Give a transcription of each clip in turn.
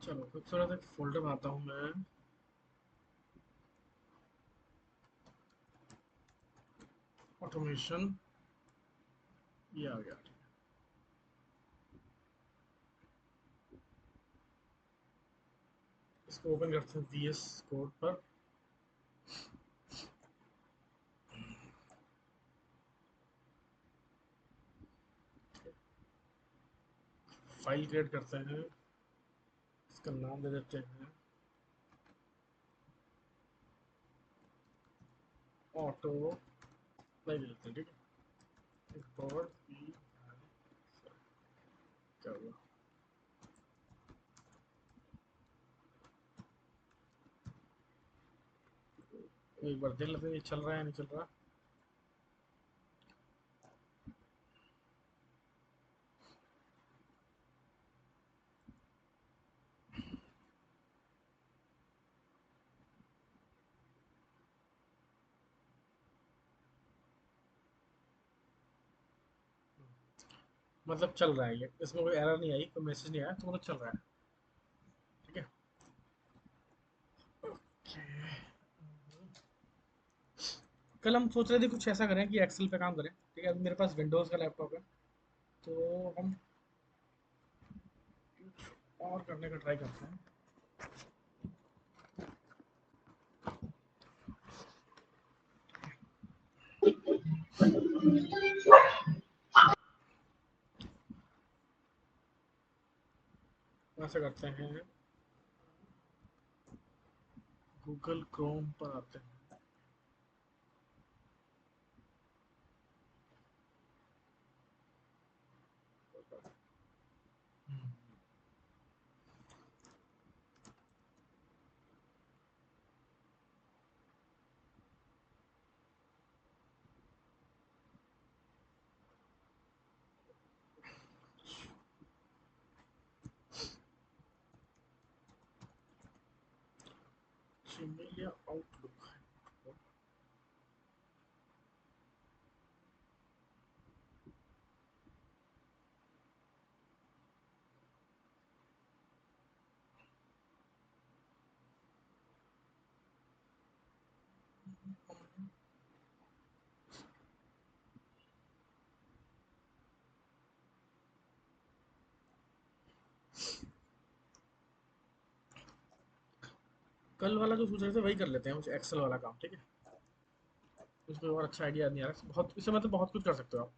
चलो खूबसूरत एक फोल्डर बनाता हूँ मैं। ऑटोमेशन, ये आ गया। इसको ओपन करते हैं VS कोड पर। फाइल क्रिएट करते हैं, इसका नाम दे देते हैं ऑटो, नहीं दे देते हैं, ठीक है। इम्पोर्ट पी, क्या हुआ, एक बार देख लेते हैं ये चल रहा है या नहीं चल रहा। मतलब चल रहा है ये, इसमें कोई एरर नहीं आई, कोई मैसेज नहीं आया, तो मतलब चल रहा है, ठीक है। कल हम सोच रहे थे कुछ ऐसा करें कि एक्सेल पे काम करें, ठीक है। अभी मेरे पास विंडोज़ का लैपटॉप है, तो हम कुछ और करने का ट्राई करते हैं। ऐसा करते हैं, गूगल क्रोम पर आते हैं। जीमेल या आउटलुक, कल वाला जो सोच रहे थे वही कर लेते हैं, कुछ एक्सेल वाला काम, ठीक है। इसमें और अच्छा आइडिया नहीं आ रहा, बहुत इससे मतलब बहुत कुछ कर सकते हो आप।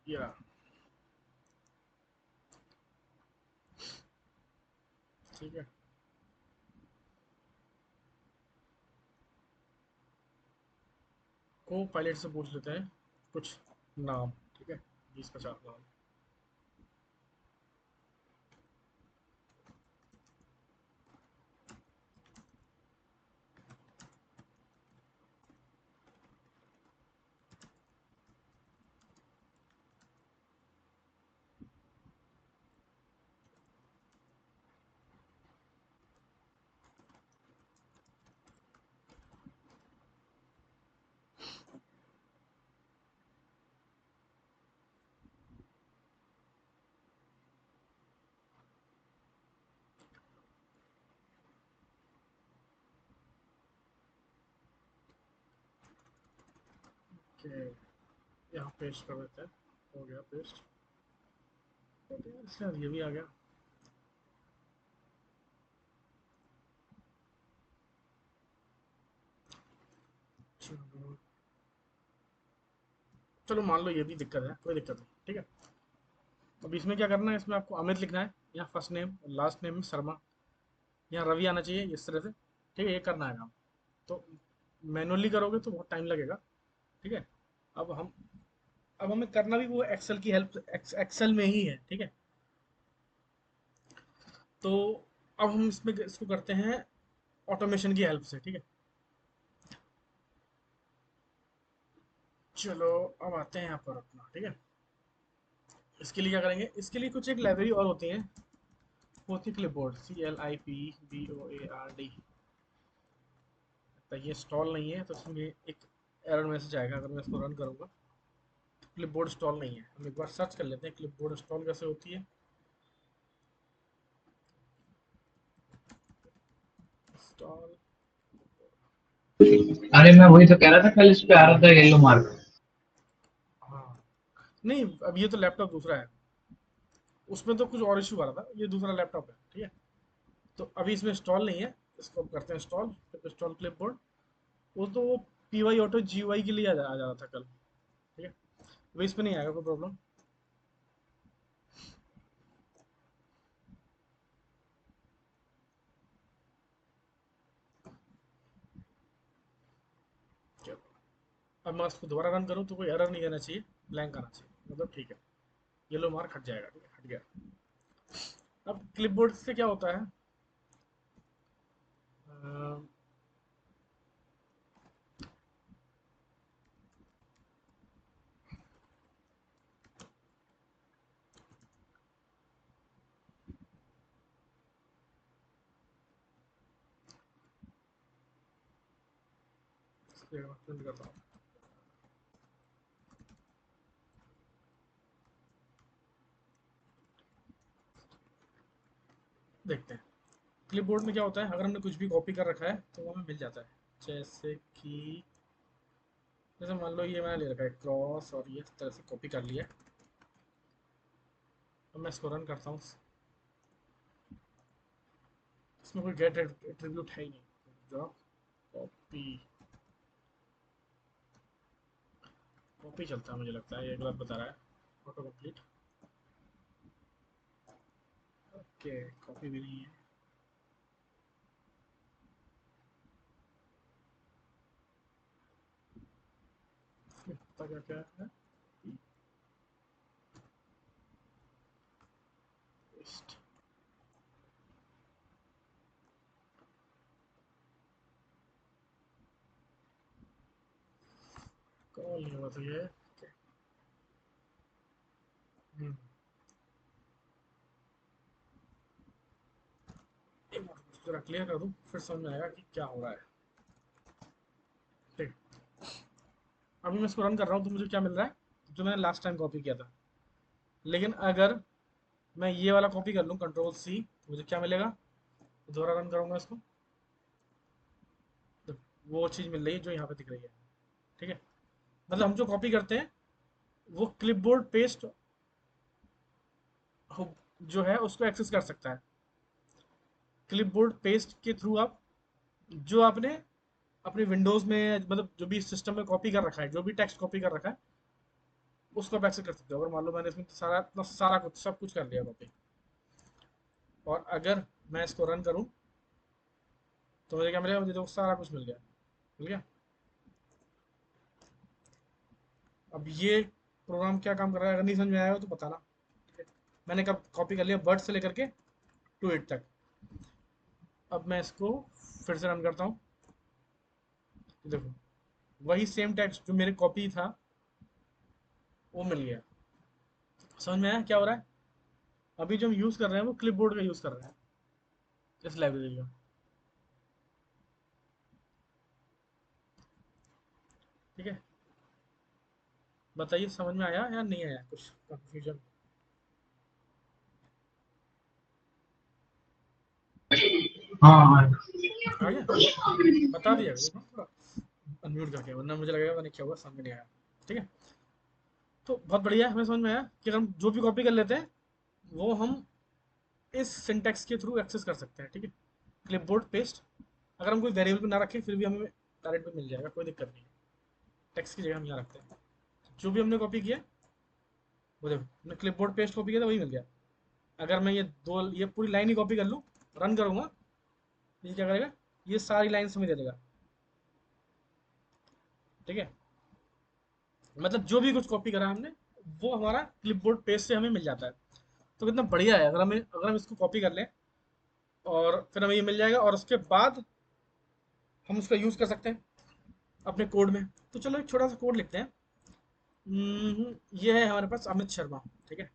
या ठीक है, को पायलट से पूछ लेते हैं कुछ नाम, ठीक है, 20-50 नाम। ओके, यहाँ पेस्ट कर देते हैं, हो गया पेस्ट। इसके बाद ये भी आ गया। चलो चलो, मान लो ये भी दिक्कत है, कोई दिक्कत नहीं, ठीक है। अब इसमें क्या करना है, इसमें आपको अमित लिखना है, यहाँ फर्स्ट नेम, लास्ट नेम में शर्मा, यहाँ रवि आना चाहिए इस तरह से, ठीक है। ये करना है काम, तो मैनुअली करोगे तो बहुत टाइम लगेगा, ठीक है। अब हम अब हमें करना भी वो एक्सेल की हेल्प, एक्सेल में ही है, ठीक है। तो अब हम इसमें इसको करते हैं ऑटोमेशन की हेल्प से, ठीक है। चलो अब आते हैं यहाँ पर अपना, ठीक है। इसके लिए क्या करेंगे, इसके लिए कुछ एक लाइब्रेरी और होती है, वो होती है क्लिपबोर्ड, CLIPBOARD। तो ये इंस्टॉल नहीं है, तो इसमें एक एरर मैसेज आएगा अगर मैं इसको रन करूँगा। क्लिपबोर्ड इंस्टॉल नहीं है, हम एक बार सर्च कर लेते हैं क्लिपबोर्ड इंस्टॉल कैसे होती है। अरे मैं वही तो कह रहा था, कल इस पे आ रहा था येलो मार्क। हाँ, नहीं अब ये तो लैपटॉप दूसरा है, उसमें तो कुछ और इशू आ रहा था, ये दूसरा लैपटॉप है, ठीक है। तो अभी इसमें इंस्टॉल नहीं है, इसको अब करते हैं इंस्टॉल, इंस्टॉल क्लिपबोर्ड। वो तो वो P Y auto G Y के लिए आ जा रहा था कल, ठीक है। अभी इसमें नहीं आएगा कोई प्रॉब्लम। अब मैं इसको दोबारा रन करूँ तो कोई एरर नहीं आना चाहिए, ब्लैंक आना चाहिए, मतलब ठीक है, येलो मार्क हट जाएगा, ठीक है, हट गया। अब क्लिपबोर्ड से क्या होता है, अ, इसलिए मैं प्रिंट करता हूँ। देखते हैं क्लिपबोर्ड में क्या होता है, अगर हमने कुछ भी कॉपी कर रखा है तो वो हमें मिल जाता है। जैसे कि जैसे मान लो ये मैंने ले रखा है क्रॉस, और ये इस तरह से कॉपी कर लिया। अब मैं इसको रन करता हूँ, इसमें कोई गेट एट्रीब्यूट है ही नहीं। ड्रॉप कॉपी, कॉपी चलता है मुझे लगता है, ये गलत बता रहा है। ऑटो कंप्लीट, ओके, कॉपी भी नहीं है। इसमें पता क्या क्या है, पेस्ट, कॉल नहीं हुआ तो ये हम्म, एक बार जरा क्लियर कर दूँ फिर समझ में आएगा कि क्या हो रहा है। ठीक, अभी मैं इसको रन कर रहा हूँ तो मुझे क्या मिल रहा है, जो मैंने लास्ट टाइम कॉपी किया था। लेकिन अगर मैं ये वाला कॉपी कर लूँ कंट्रोल सी, तो मुझे क्या मिलेगा, दोबारा रन करूंगा इसको तो वो चीज़ मिल रही है जो यहाँ पे दिख रही है, ठीक है। मतलब हम जो कॉपी करते हैं वो क्लिपबोर्ड पेस्ट जो है उसको एक्सेस कर सकता है। क्लिपबोर्ड पेस्ट के थ्रू आप जो आपने अपने विंडोज में, मतलब जो भी सिस्टम में कॉपी कर रखा है, जो भी टेक्स्ट कॉपी कर रखा है, उसको आप एक्सेस कर सकते हो। अगर मान लो मैंने इसमें सारा इतना सारा कुछ सब कुछ कर लिया कॉपी, और अगर मैं इसको रन करूं तो मुझे क्या मिलेगा, मुझे तो सारा कुछ मिल गया, मिल गया। अब ये प्रोग्राम क्या काम कर रहा है, अगर नहीं समझ में आया हो तो बताना। मैंने कब कॉपी कर लिया, बर्ड से लेकर के टू एट तक। अब मैं इसको फिर से रन करता हूँ, देखो वही सेम टेक्स्ट जो मेरे कॉपी था वो मिल गया। समझ में आया क्या हो रहा है। अभी जो हम यूज़ कर रहे हैं वो क्लिपबोर्ड का यूज़ कर रहे हैं इस लाइब्रेरी का, ठीक है। बताइए समझ में आया या नहीं आया, कुछ कंफ्यूजन हाँ हाँ। आ गया, बता दिया देखो थोड़ा अनम्यूट करके, वरना मुझे लगेगा मैंने क्या हुआ समझ नहीं आया, ठीक है। तो बहुत बढ़िया, हमें समझ में आया कि हम जो भी कॉपी कर लेते हैं वो हम इस सिंटेक्स के थ्रू एक्सेस कर सकते हैं, ठीक है। क्लिपबोर्ड पेस्ट, अगर हम कोई वेरिएबल भी ना रखें फिर भी हमें डायरेक्ट मिल जाएगा, कोई दिक्कत नहीं है। टेक्स्ट की जगह हम यहाँ रखते हैं, जो भी हमने कॉपी किया वो देखो, हमने क्लिपबोर्ड पेस्ट कॉपी किया था वही मिल गया। अगर मैं ये पूरी लाइन ही कॉपी कर लूँ, रन करूँगा, ये क्या करेगा, ये सारी लाइन हमें दे देगा, ठीक है। मतलब जो भी कुछ कॉपी करा हमने वो हमारा क्लिपबोर्ड पेस्ट से हमें मिल जाता है। तो कितना बढ़िया है, अगर हम इसको कॉपी कर लें और फिर हमें ये मिल जाएगा, और उसके बाद हम उसका यूज़ कर सकते हैं अपने कोड में। तो चलो एक छोटा सा कोड लिखते हैं। ये है हमारे पास अमित शर्मा, ठीक है।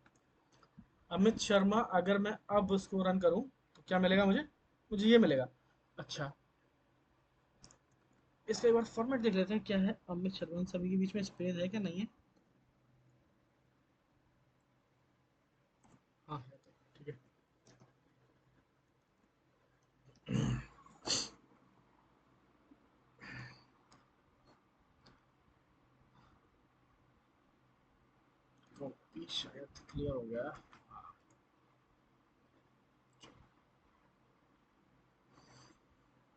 अमित शर्मा, अगर मैं अब उसको रन करूं तो क्या मिलेगा मुझे, मुझे ये मिलेगा। अच्छा, इसका एक बार फॉर्मेट देख लेते हैं क्या है, अमित शर्मा सभी के बीच में स्पेस है क्या, नहीं है। हाँ है, तो ठीक है। कॉपी शायद क्लियर हो गया।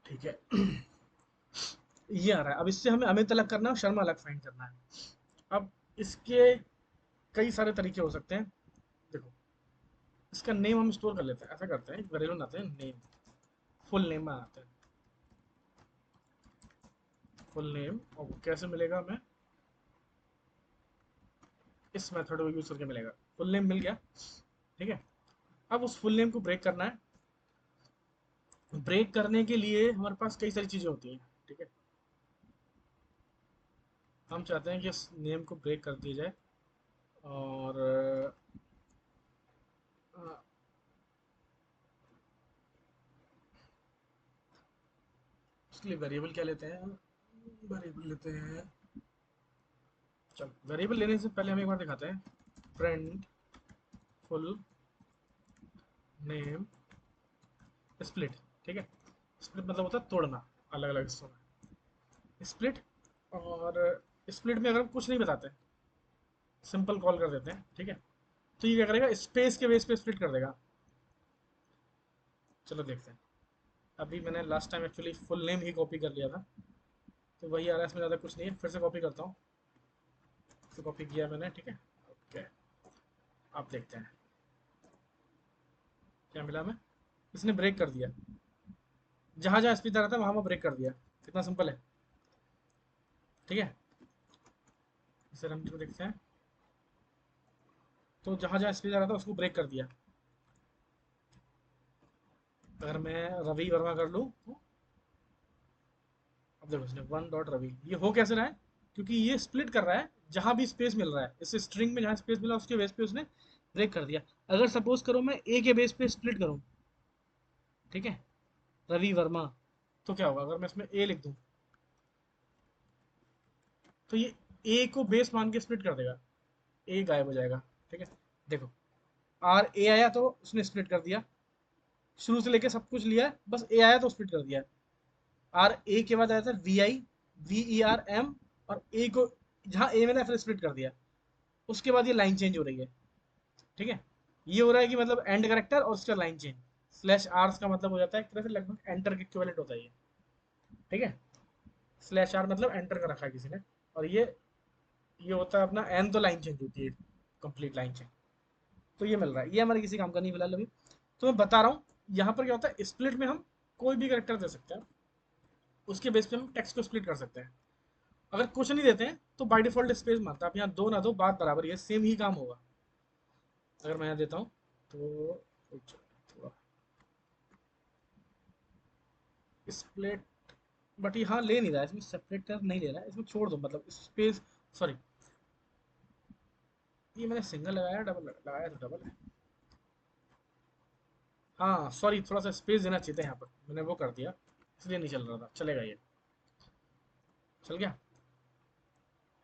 ठीक है, ये आ रहा है। अब इससे हमें अमित अलग करना है और शर्मा अलग फाइंड करना है। अब इसके कई सारे तरीके हो सकते हैं। देखो, इसका नेम हम स्टोर कर लेते हैं। ऐसा करते हैं, एक वेरिएबल बनाते हैं नेम, फुल नेम बनाते हैं, फुल नेम। और वो कैसे मिलेगा हमें, इस मेथड को यूज करके मिलेगा। फुल नेम मिल गया, ठीक है। अब उस फुल नेम को ब्रेक करना है। ब्रेक करने के लिए हमारे पास कई सारी चीजें होती हैं, ठीक है। हम चाहते हैं कि इस नेम को ब्रेक कर दिया जाए, और उसके लिए वेरिएबल क्या लेते हैं, वेरिएबल लेते हैं। चल, वेरिएबल लेने से पहले हम एक बार दिखाते हैं, प्रिंट फुल नेम स्प्लिट, ठीक है। स्प्लिट मतलब होता है तोड़ना अलग अलग हिस्सों में, स्प्लिट। और स्प्लिट में अगर हम कुछ नहीं बताते, सिंपल कॉल कर देते हैं, ठीक है, तो ये क्या करेगा, स्पेस के बेस पे स्प्लिट कर देगा। चलो देखते हैं। अभी मैंने last time actually full name ही कॉपी कर लिया था, तो वही आ रहा है, इसमें ज़्यादा कुछ नहीं है। फिर से कॉपी करता हूँ, फिर कॉपी किया मैंने, ठीक है। ओके, आप देखते हैं क्या मिला हमें। इसने ब्रेक कर दिया, जहाँ जहाँ स्पीड आ रहा था वहाँ वहाँ ब्रेक कर दिया। कितना सिंपल है, ठीक है। इसे हम देखते हैं, तो जहाँ जहाँ स्पीड आ रहा था उसको ब्रेक कर दिया। अगर मैं रवि वर्मा कर लूँ तो अब देखो, इसने वन डॉट रवि, ये हो कैसे रहा है, क्योंकि ये स्प्लिट कर रहा है जहां भी स्पेस मिल रहा है। इस स्ट्रिंग में जहां स्पेस मिला उसके बेस पे उसने ब्रेक कर दिया। अगर सपोज करो मैं ए के बेस पे स्प्लिट करूं, ठीक है, रवि वर्मा, तो क्या होगा अगर मैं इसमें ए लिख दूं, तो ये ए को बेस मान के स्प्लिट कर देगा, ए गायब हो जाएगा, ठीक है। देखो, आर ए आया तो उसने स्प्लिट कर दिया, शुरू से लेके सब कुछ लिया है, बस ए आया तो स्प्लिट कर दिया। आर ए के बाद आया था V I, V E R M, और ए को जहां ए मिला फिर स्प्लिट कर दिया। उसके बाद ये लाइन चेंज हो रही है, ठीक है। ये हो रहा है कि मतलब एंड करेक्टर और उसका लाइन चेंज। स्लैश आर्स का मतलब हो जाता है एक तरह से लगभग एंटर के इक्विवेलेंट होता है ये, ठीक है। स्लैश आर मतलब एंटर का रखा है किसी ने, और ये होता है अपना एन, तो लाइन चेंज होती है, कंप्लीट लाइन चेंज। तो ये मिल रहा है, ये हमारे किसी काम का नहीं फिलहाल अभी। तो मैं बता रहा हूँ यहाँ पर क्या होता है, स्प्लिट में हम कोई भी करेक्टर दे सकते हैं, उसके बेस पे हम टेक्स्ट को स्प्लिट कर सकते हैं। अगर कुछ नहीं देते हैं तो बाय डिफॉल्ट स्पेस मारता है। आप यहाँ दो ना दो, बात बराबर ही है, सेम ही काम होगा। अगर मैं यहाँ देता हूँ तो थोड़ा स्प्लिट, बट यहाँ ले नहीं रहा है, इसमें सेपरेटर नहीं ले रहा है, इसमें छोड़ दो, मतलब स्पेस, सॉरी, ये मैंने सिंगल लगाया, डबल लगाया तो डबल है। हाँ सॉरी, थोड़ा सा स्पेस देना चाहिए था यहाँ पर, मैंने वो कर दिया, इसलिए नहीं चल रहा था। चलेगा, ये चल गया,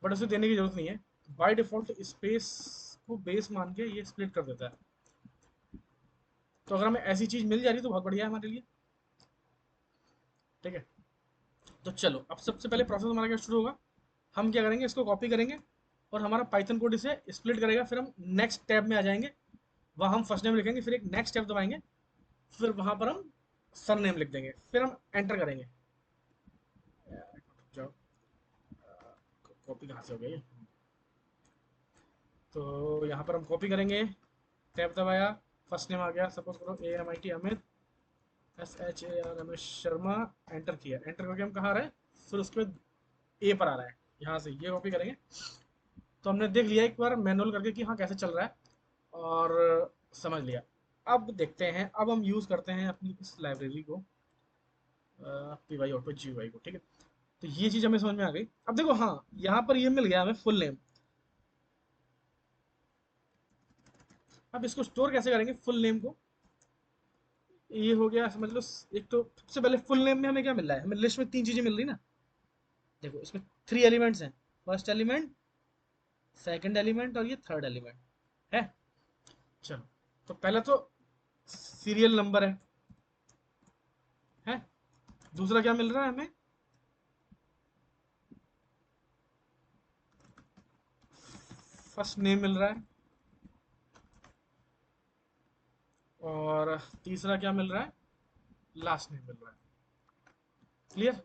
बट उसे देने की जरूरत नहीं है। बाय डिफॉल्ट स्पेस को बेस मान के ये स्प्लिट कर देता है। तो अगर हमें ऐसी चीज मिल जा रही है तो बहुत बढ़िया है हमारे लिए, ठीक है। तो चलो, अब सबसे पहले प्रोसेस हमारा क्या शुरू होगा, हम क्या करेंगे, इसको कॉपी करेंगे और हमारा पाइथन कोड इसे स्प्लिट करेगा। फिर हम नेक्स्ट टैब में आ जाएंगे, वहाँ हम फर्स्ट नेम लिखेंगे, फिर एक नेक्स्ट टैब दबाएंगे, फिर वहाँ पर हम सर नेम लिख देंगे, फिर हम एंटर करेंगे। जाओ, कॉपी कहाँ से हो गई, तो यहाँ पर हम कॉपी करेंगे, टैब दबाया, फर्स्ट नेम आ गया, सपोज करो A M I T Amit, S H A R M A Sharma, enter किया, एंटर करके हम कहाँ आ रहे हैं, फिर उसके बाद ए पर आ रहा है, यहाँ से ये कॉपी करेंगे। तो हमने देख लिया एक बार मैनुअल करके कि हाँ कैसे चल रहा है, और समझ लिया। अब देखते हैं, अब हम यूज़ करते हैं अपनी इस लाइब्रेरी को, P Y auto G Y को, ठीक है। तो ये चीज़ हमें समझ में आ गई। अब देखो, हाँ यहाँ पर ये मिल गया हमें फुल नेम। अब इसको स्टोर कैसे करेंगे फुल नेम को, ये हो गया समझ लो। एक तो सबसे पहले फुल नेम में हमें क्या मिल रहा है, हमें लिस्ट में तीन चीज़ें मिल रही ना। देखो, इसमें थ्री एलिमेंट्स हैं, फर्स्ट एलिमेंट, सेकंड एलिमेंट और ये थर्ड एलिमेंट है। चलो, तो पहला तो सीरियल नंबर है। दूसरा क्या मिल रहा है हमें, फर्स्ट नेम मिल रहा है, और तीसरा क्या मिल रहा है, लास्ट नेम मिल रहा है। क्लियर।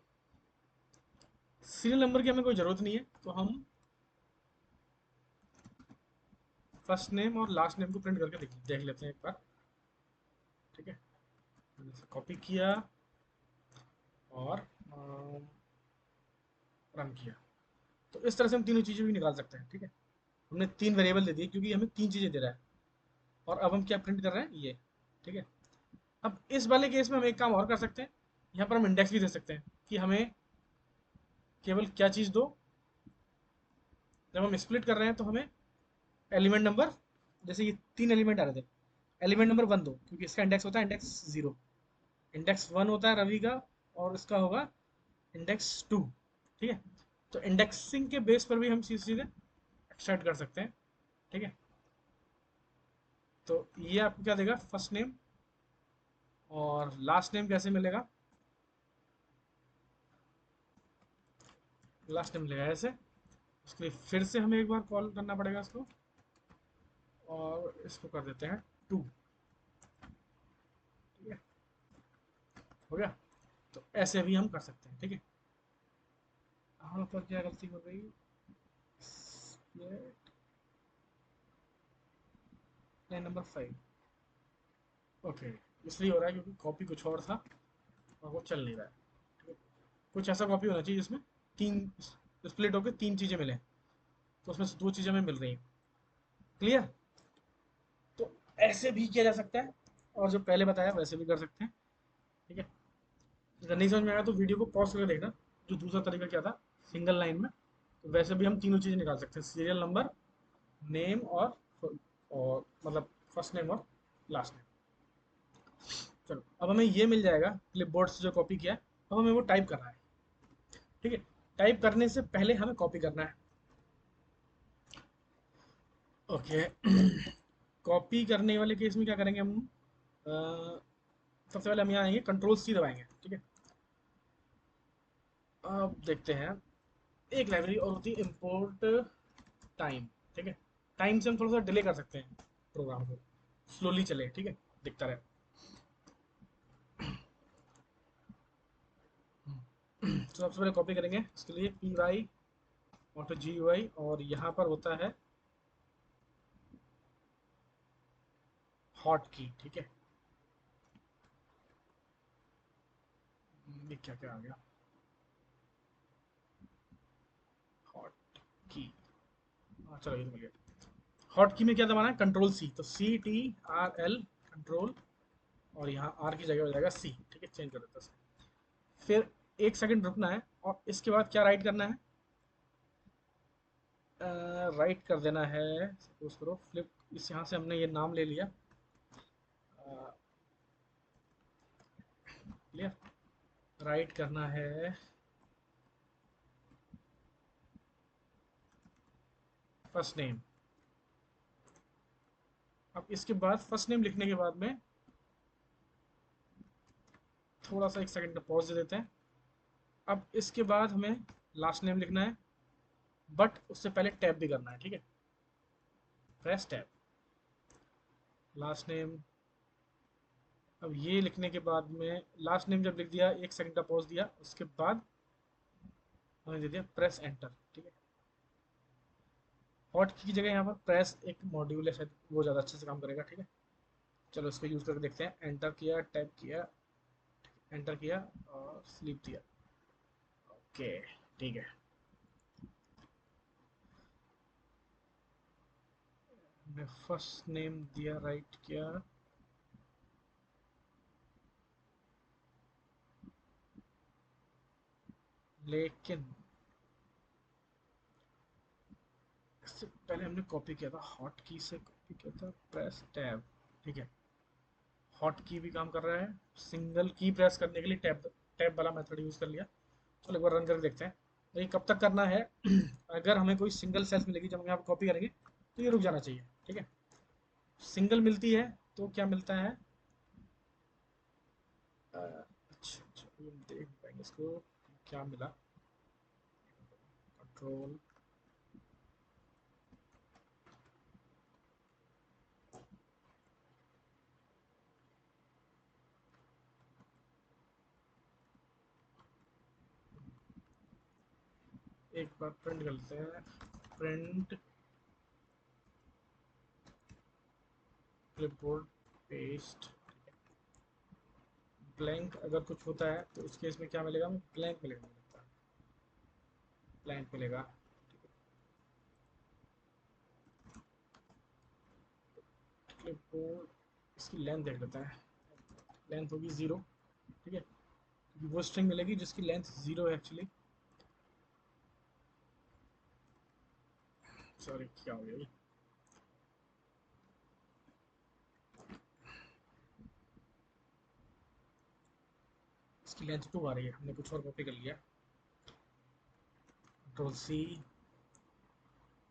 सीरियल नंबर की हमें कोई जरूरत नहीं है, तो हम फर्स्ट नेम और लास्ट नेम को प्रिंट करके देख लेते हैं एक बार। ठीक है, मैंने कॉपी किया और रन किया। तो इस तरह से हम तीनों चीज़ें भी निकाल सकते हैं। ठीक है, हमने तीन वेरिएबल दे दिए क्योंकि हमें तीन चीज़ें दे रहा है। और अब हम क्या प्रिंट कर रहे हैं, ये। ठीक है, अब इस वाले केस में हम एक काम और कर सकते हैं, यहाँ पर हम इंडेक्स भी दे सकते हैं कि हमें केवल क्या चीज़ दो। जब हम स्प्लिट कर रहे हैं तो हमें एलिमेंट नंबर, जैसे ये तीन एलिमेंट आ रहे थे, एलिमेंट नंबर वन दो, क्योंकि इसका इंडेक्स होता है इंडेक्स जीरो। इंडेक्स वन होता है रवि का, और इसका होगा इंडेक्स टू। ठीक है, तो इंडेक्सिंग के बेस पर भी हम सीधे सीधे एक्सट्रैक्ट कर सकते हैं। ठीक है, तो ये आपको क्या देगा, फर्स्ट नेम और लास्ट नेम कैसे मिलेगा, लास्ट नेम मिलेगा ऐसे। उसके लिए फिर से हमें एक बार कॉल करना पड़ेगा इसको, और इसको कर देते हैं टू। ठीक है, हो गया। तो ऐसे भी हम कर सकते हैं। ठीक है, यहाँ पर क्या गलती हो गई, लाइन नंबर 5। ओके, इसलिए हो रहा है क्योंकि कॉपी कुछ और था और वो चल नहीं रहा है। ठीक है? कुछ ऐसा कॉपी होना चाहिए जिसमें तीन स्प्लिट होकर तीन चीज़ें मिले, तो उसमें से दो चीज़ें हमें मिल रही हैं। क्लियर। तो ऐसे भी किया जा सकता है, और जो पहले बताया वैसे भी कर सकते हैं। ठीक है, अगर नहीं समझ में आया तो वीडियो को पॉज करके देखना। जो दूसरा तरीका क्या था, सिंगल लाइन में, तो वैसे भी हम तीनों चीज़ें निकाल सकते हैं, सीरियल नंबर, नेम और मतलब फर्स्ट नेम और लास्ट नेम। चलो, अब हमें ये मिल जाएगा क्लिपबोर्ड से जो कॉपी किया है। अब हमें वो टाइप करना है। ठीक है, टाइप करने से पहले हमें कॉपी करना है। ओके, कॉपी करने वाले केस में क्या करेंगे हम, सबसे पहले हम यहाँ आएंगे, कंट्रोल सी दबाएंगे। ठीक है, अब देखते हैं, एक लाइब्रेरी और होती है इम्पोर्ट टाइम। ठीक है, टाइम से हम थोड़ा सा डिले कर सकते हैं प्रोग्राम को, स्लोली चले। ठीक है, दिखता रहे। तो सबसे पहले कॉपी करेंगे, इसके लिए P Y auto G Y, और यहाँ पर होता है हॉट की। ठीक है, ये क्या क्या आ गया, हॉट की। चलो ये तो मिल गया। हॉट की में क्या दबाना है, कंट्रोल सी, तो C T R L, control, और यहाँ आर की जगह हो जाएगा सी। ठीक है, चेंज कर देता है। फिर एक सेकंड रुकना है, और इसके बाद क्या राइट करना है, राइट कर देना है, सपोज करो फ्लिप, इस यहाँ से हमने ये नाम ले लिया। क्लियर, राइट करना है फर्स्ट नेम। अब इसके बाद फर्स्ट नेम लिखने के बाद में थोड़ा सा एक सेकंड का पॉज दे देते हैं। अब इसके बाद हमें लास्ट नेम लिखना है, बट उससे पहले टैब भी करना है। ठीक है, प्रेस टैब, लास्ट नेम। अब ये लिखने के बाद में लास्ट नेम जब लिख दिया, एक सेकंड का पॉज दिया, उसके बाद हमने दे दिया प्रेस एंटर। ठीक है, हॉट की जगह यहाँ पर प्रेस एक मॉड्यूल है शायद, वो ज़्यादा अच्छे से काम करेगा। ठीक है, चलो इसको यूज़ करके देखते हैं। एंटर किया, टैप किया, एंटर किया और स्लीप दिया। ओके, ठीक है, मैं फर्स्ट नेम दिया, राइट किया, लेकिन इससे पहले हमने कॉपी किया था, हॉट की से कॉपी किया था, प्रेस टैब। ठीक है, हॉट की भी काम कर रहा है, सिंगल की प्रेस करने के लिए टैब टैब वाला मेथड यूज़ कर लिया। चलो एक बार रन करके देखते हैं। तो ये कब तक करना है, अगर हमें कोई सिंगल सेल्स मिलेगी जब हम यहाँ पर कॉपी करेंगे, तो ये रुक जाना चाहिए। ठीक है, सिंगल मिलती है तो क्या मिलता है, अच्छा अच्छा, ये हम देख पाएंगे इसको क्या मिला, कंट्रोल, एक बार प्रिंट कर लेते हैं, प्रिंट क्लिपबोर्ड पेस्ट ब्लैंक। अगर कुछ होता है तो उस केस में क्या मिलेगा, ब्लैंक मिलेगा, ब्लैंक मिलेगा। क्लिपबोर्ड, इसकी लेंथ देख लेते हैं, लेंथ होगी 0, ठीक है, क्योंकि वो स्ट्रिंग मिलेगी जिसकी लेंथ 0 है एक्चुअली। सॉरी क्या हो गया ये, इसकी लेंथ 2 आ रही है, हमने कुछ और कॉपी कर लिया। कंट्रोल सी,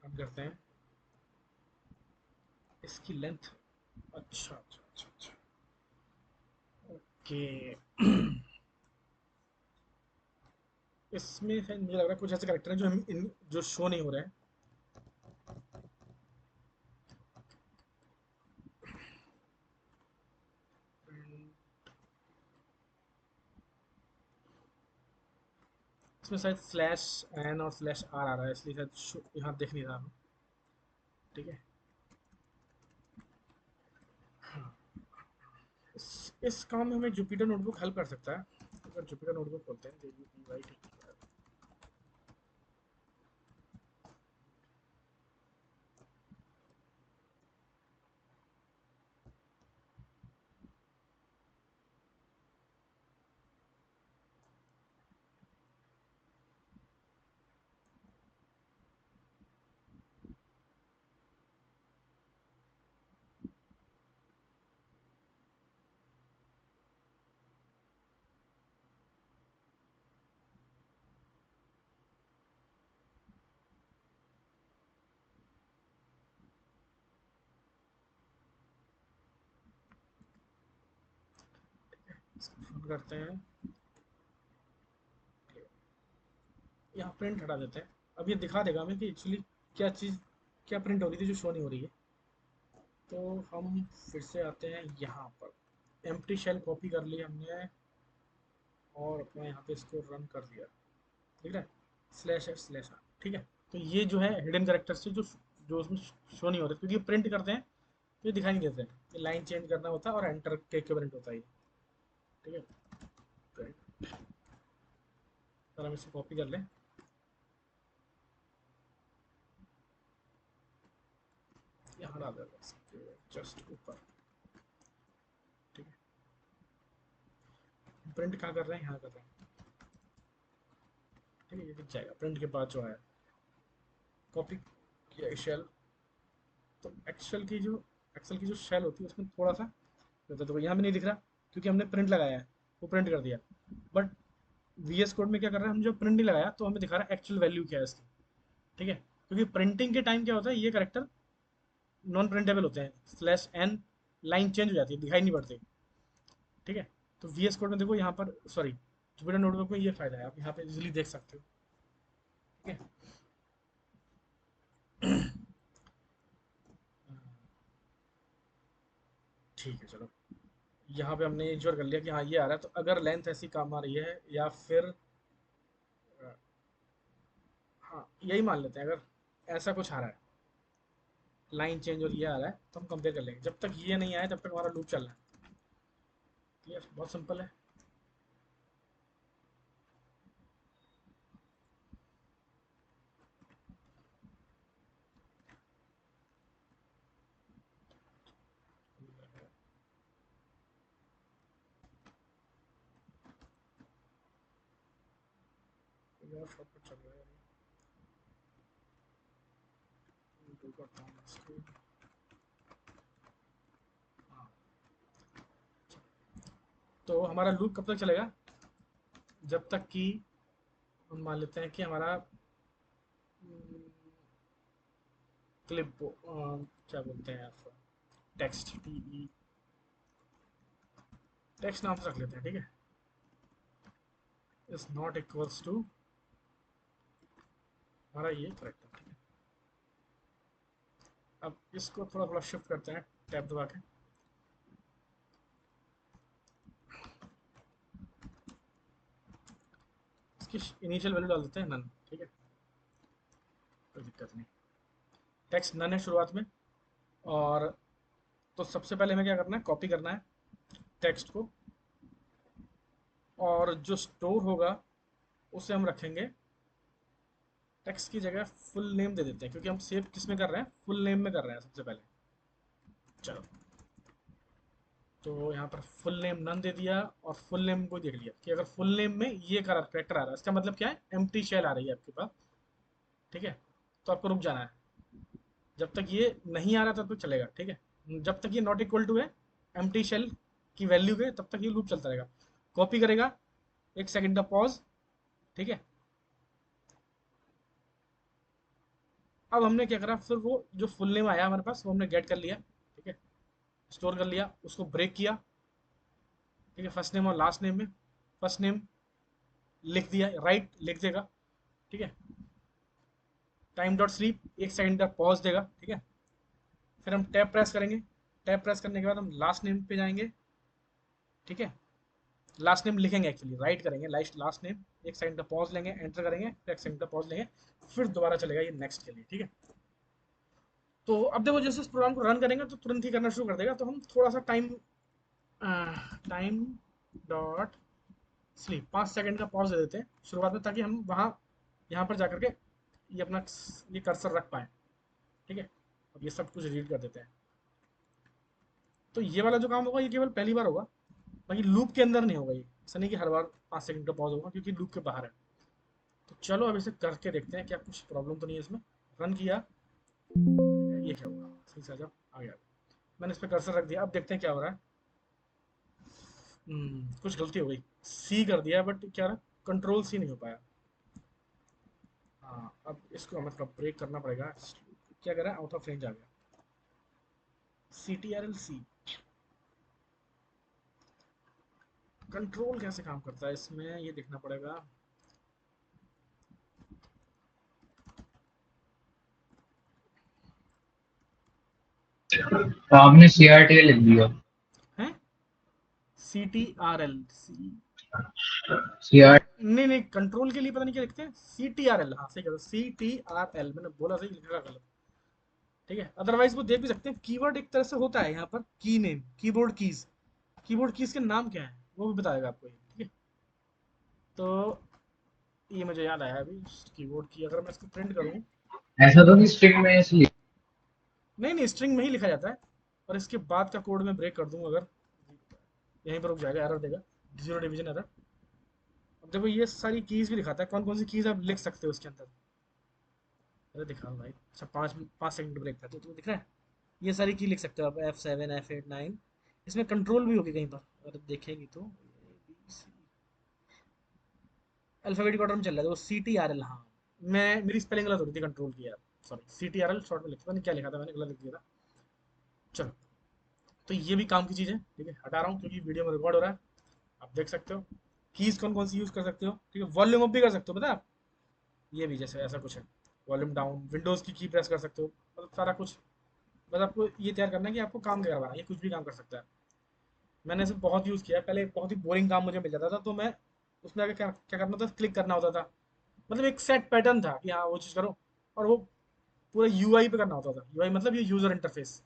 रन करते हैं, इसकी लेंथ, अच्छा अच्छा अच्छा अच्छा, ओके। इसमें शायद मुझे लग रहा है कुछ ऐसे करेक्टर हैं जो जो शो नहीं हो रहे हैं। इसमें शायद स्लैश एन और स्लैश आर आ रहा है, इसलिए शायद यहाँ देख नहीं रहा हूँ, ठीक है। हाँ, इस काम में हमें जुपिटर नोटबुक हेल्प कर सकता है। अगर जुपिटर नोटबुक खोलते हैं, इसको फोन करते हैं, यहाँ प्रिंट हटा देते हैं। अब ये दिखा देगा हमें कि एक्चुअली क्या चीज़, क्या प्रिंट हो रही थी जो शो नहीं हो रही है। तो हम फिर से आते हैं यहाँ पर, एम्प्टी शेल कॉपी कर ली हमने और अपना यहाँ पे इसको रन कर दिया, ठीक है, स्लैश एफ स्लैश आर, ठीक है। तो ये जो है हिडन कैरेक्टर्स जो जो उसमें शो नहीं हो रहे, क्योंकि प्रिंट करते हैं तो ये दिखाई नहीं देते हैं। ये लाइन चेंज करना होता है और एंटर के इक्विवेलेंट होता है ये, ठीक है। प्रिंट, अगर हम इसे कॉपी कर लें, यहाँ डाल देगा इसके जस्ट ऊपर, ठीक है। प्रिंट कहाँ कर रहे हैं, यहाँ कर रहे हैं, ठीक है, ये दिख जाएगा प्रिंट के बाद जो है। कॉपी किया शेल, तो एक्सेल की जो शेल होती है उसमें थोड़ा सा होता है, तो यहाँ भी नहीं दिख रहा क्योंकि हमने प्रिंट लगाया है, वो प्रिंट कर दिया। बट VS कोड में क्या कर रहा है, हम जो प्रिंट नहीं लगाया तो हमें दिखा रहा है एक्चुअल वैल्यू क्या है इसकी, ठीक है। क्योंकि प्रिंटिंग के टाइम क्या होता है, ये करेक्टर नॉन प्रिंटेबल होते हैं, स्लैश एन लाइन चेंज हो जाती है, दिखाई नहीं पड़ती, ठीक है। तो VS कोड में देखो यहाँ पर, सॉरी जुपिटर नोटबुक में ये फायदा है, आप यहाँ पे इजीली देख सकते हो, ठीक है। ठीक है चलो, यहाँ पे हमने इंश्योर कर लिया कि हाँ ये आ रहा है। तो अगर लेंथ ऐसी काम आ रही है या फिर हाँ यही मान लेते हैं, अगर ऐसा कुछ आ रहा है, लाइन चेंज और ये आ रहा है, तो हम कंपेयर कर लेंगे। जब तक ये नहीं आया तब तक हमारा लूप चल रहा है। क्लियर, बहुत सिंपल है। यार शॉर्टकट चल रहा है, do करता हूँ इसको। हाँ, तो हमारा लूप कब तक चलेगा, जब तक कि हम मान लेते हैं कि हमारा क्लिप, क्या बोलते हैं यार, टेक्स्ट टी, टेक्स्ट नाम से रख लेते हैं, ठीक है, इज नॉट इक्वल्स टू हमारा ये करेक्टर, ठीक है। अब इसको थोड़ा थोड़ा शिफ्ट करते हैं टैब दबा के, इसकी इनिशियल वैल्यू डाल देते हैं नन, ठीक है। दिक्कत नहीं। टेक्स्ट नन है शुरुआत में, और तो सबसे पहले हमें क्या करना है, कॉपी करना है टेक्स्ट को, और जो स्टोर होगा उसे हम रखेंगे टेक्स्ट की जगह फुल नेम दे देते हैं, क्योंकि हम सेव किस में कर रहे हैं, फुल नेम में कर रहे हैं सबसे पहले। चलो, तो यहाँ पर फुल नेम नन दे दिया, और फुल नेम को देख लिया कि अगर फुल नेम में ये करेक्टर आ रहा है, इसका मतलब क्या है, एम्प्टी शेल आ रही है आपके पास। ठीक है, तो आपको रुक जाना है, जब तक ये नहीं आ रहा तब तक चलेगा। ठीक है, जब तक ये नॉट इक्वल टू है एम्प्टी शेल की वैल्यू के, तब तक ये लूप चलता रहेगा। कॉपी करेगा, 1 सेकंड का पॉज। ठीक है, अब हमने क्या करा, फिर वो जो फुल नेम आया हमारे पास वो हमने गेट कर लिया। ठीक है, स्टोर कर लिया, उसको ब्रेक किया। ठीक है, फर्स्ट नेम और लास्ट नेम में फर्स्ट नेम लिख दिया, राइट लिख देगा। ठीक है, टाइम डॉट स्लीप, 1 सेकंड का पॉज देगा। ठीक है, फिर हम टैब प्रेस करेंगे, टैब प्रेस करने के बाद हम लास्ट नेम पे जाएंगे। ठीक है, लास्ट नेम लिखेंगे, एक्चुअली राइट करेंगे लास्ट नेम, 1 सेकंड का पॉज लेंगे, एंटर करेंगे, फिर 1 सेकंड का पॉज लेंगे, फिर दोबारा चलेगा ये नेक्स्ट के लिए। ठीक है, तो अब देखो जैसे इस प्रोग्राम को रन करेंगे तो तुरंत ही करना शुरू कर देगा, तो हम थोड़ा सा टाइम डॉट स्लीप 5 सेकंड का पॉज दे देते हैं शुरुआत में, ताकि हम वहाँ यहाँ पर जाकर के ये अपना ये कर्सर रख पाए। ठीक है, अब ये सब कुछ रीड कर देते हैं, तो ये वाला जो काम होगा ये केवल पहली बार होगा, बाकी लूप के अंदर नहीं होगा ये, ऐसा नहीं कि हर बार 5 सेकंड का पॉज होगा, क्योंकि लूप के बाहर है। तो चलो अब इसे करके देखते हैं क्या कुछ प्रॉब्लम तो नहीं है इसमें। रन किया, ये क्या होगा, सही से आ गया। मैंने इस पर कर्सर रख दिया, अब देखते हैं क्या हो रहा है। कुछ गलती हो गई, सी कर दिया बट क्या रहा, कंट्रोल सी नहीं हो पाया। हाँ, अब इसको मतलब ब्रेक करना पड़ेगा। क्या करा, आउट ऑफ रेंज आ गया, CTRL-C। कंट्रोल कैसे काम करता है इसमें ये देखना पड़ेगा। तो आपने CRT लिख दिया। है CTRL सी, CR नहीं नहीं, कंट्रोल के लिए पता नहीं क्या लिखते हैं, CTRL। हाँ सही कहा, CTRL मैंने बोला सही, लिखा गलत। ठीक है, अदरवाइज वो देख भी सकते हैं, कीवर्ड एक तरह से होता है यहाँ पर, की नेम, कीबोर्ड कीज के नाम क्या है वो भी बताएगा आपको ये। ठीक है, तो ये मुझे याद आया अभी, कीबोर्ड की अगर मैं इसको प्रिंट करूँ, ऐसा तो नहीं स्ट्रिंग में इसलिए। नहीं नहीं, स्ट्रिंग में ही लिखा जाता है, और इसके बाद का कोड में ब्रेक कर दूँ अगर, यहीं पर रुक जाएगा, एरर देगा, जीरो डिवीजन एरर। अब देखो ये सारी कीज भी दिखाता है, कौन कौन सी कीज आप लिख सकते हो उसके अंदर। अरे दिखा भाई, अच्छा 5 5 सेकंड ब्रेक था तो तुम्हें दिख रहा है, ये सारी की लिख सकते हो आप, F7 F8 9। इसमें कंट्रोल भी होगी कहीं पर, अगर देखेंगी तो अल्फाबेटिक ऑर्डर में चल रहा है, वो CTRL। हाँ, मैं मेरी स्पेलिंग गलत हो रही थी कंट्रोल की यार, सॉरी, CTRL शॉर्ट में लिखा था, नहीं क्या लिखा था मैंने, गलत लिख दिया था। चलो, तो ये भी काम की चीज़ है। ठीक है, हटा रहा हूँ क्योंकि वीडियो में रिकॉर्ड हो रहा है, आप देख सकते हो। कीज कौन कौन सी यूज़ कर सकते हो, ठीक है, वॉल्यूम अप भी कर सकते हो, पता है आप, ये भी जैसे ऐसा कुछ है, वॉल्यूम डाउन, विंडोज़ की प्रेस कर सकते हो, मतलब सारा कुछ। बस आपको ये तैयार करना है कि आपको काम क्या करवाना है, ये कुछ भी काम कर सकता है। मैंने इसे बहुत यूज़ किया है, पहले बहुत ही बोरिंग काम मुझे मिल जाता था, तो मैं उसमें आगे क्या क्या करना था, क्लिक करना होता था, मतलब एक सेट पैटर्न था कि हाँ वो चीज़ करो, और वो पूरा यूआई पे करना होता था। यूआई मतलब ये यूज़र इंटरफेस,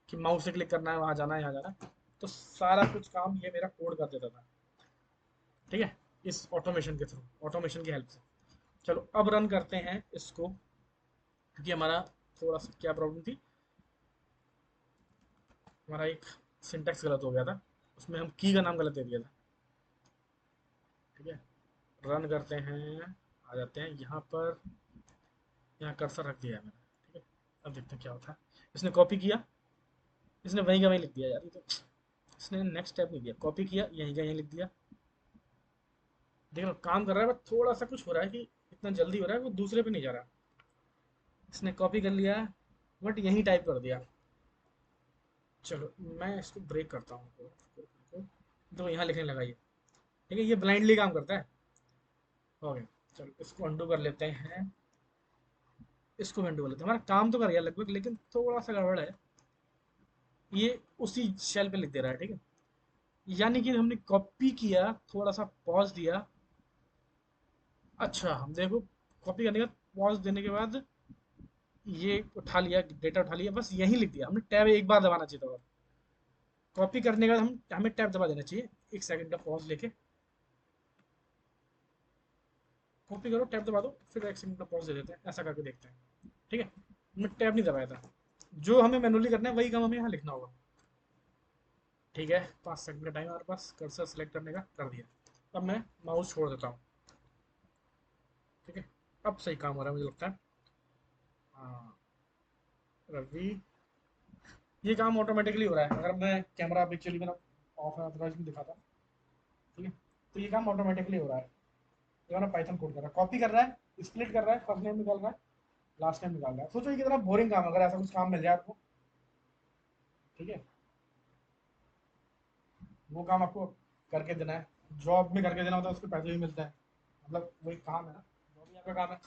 कि माउस से क्लिक करना है, वहाँ जाना है, यहाँ जाना है, तो सारा कुछ काम ये मेरा कोड कर देता था। ठीक है, इस ऑटोमेशन के थ्रू, ऑटोमेशन की हेल्प से। चलो अब रन करते हैं इसको, क्योंकि हमारा थोड़ा सा क्या प्रॉब्लम थी, हमारा एक सिंटेक्स गलत हो गया था, उसमें हम की का नाम गलत दे दिया था। ठीक है, रन करते हैं, आ जाते हैं यहाँ पर, यहाँ कर्सर रख दिया है मैंने। ठीक है, अब देखते हैं क्या होता है। इसने कॉपी किया, इसने वहीं का वहीं लिख दिया यार, ये तो इसने नेक्स्ट स्टेप नहीं दिया, कॉपी किया, यहीं का यहीं लिख दिया। देख लो काम कर रहा है, बट थोड़ा सा कुछ हो रहा है कि इतना जल्दी हो रहा है, वो दूसरे पे नहीं जा रहा। इसने कॉपी कर लिया, बट यहीं टाइप कर दिया। चलो मैं इसको ब्रेक करता हूँ, तो यहाँ लिखने लगा ये। ठीक है, ये ब्लाइंडली काम करता है। हो गया, चलो इसको अंडू कर लेते हैं, इसको भी अंडू कर लेते हैं। हमारा काम तो कर गया लगभग, लेकिन थोड़ा सा गड़बड़ है, ये उसी शेल पे लिख दे रहा है। ठीक है, यानी कि हमने कॉपी किया, थोड़ा सा पॉज दिया, अच्छा हम देखो, कॉपी करने के बाद पॉज देने के बाद ये उठा लिया, डेटा उठा लिया, बस यही लिख दिया हमने। टैब एक बार दबाना चाहिए था, और कॉपी करने के बाद हमें टैब दबा देना चाहिए। एक सेकंड का पॉज लेके कॉपी करो, टैब दबा दो, फिर एक सेकंड का पॉज दे देते हैं, ऐसा करके देखते हैं। ठीक है, हमने टैब नहीं दबाया था। जो हमें मैनुअली करना है वही काम हमें यहाँ लिखना होगा। ठीक है, 5 सेकंड का टाइम हमारे पास कर्सर सेलेक्ट करने का, कर दिया। अब मैं माउस छोड़ देता हूँ। ठीक है, अब सही काम हो रहा है मुझे लगता है। हाँ रवि, ये काम ऑटोमेटिकली हो रहा है। अगर मैं कैमरा अब एक्चुअली मेरा ऑफ है, अदरवाइज मैं दिखाता। ठीक है, तो ये काम ऑटोमेटिकली हो रहा है। ये वाला पाइथन कोड कर रहा है, कॉपी कर रहा है, स्प्लिट कर रहा है, फर्स्ट नेम निकाल रहा है, लास्ट नेम निकाल रहा है। सोचो ये कितना बोरिंग काम है, अगर ऐसा कुछ काम मिल जाए आपको। ठीक है, वो काम आपको करके देना है, जॉब में करके देना होता है, उसके पैसे भी मिलते हैं। मतलब वही काम है ना, जॉब ही आपका काम है।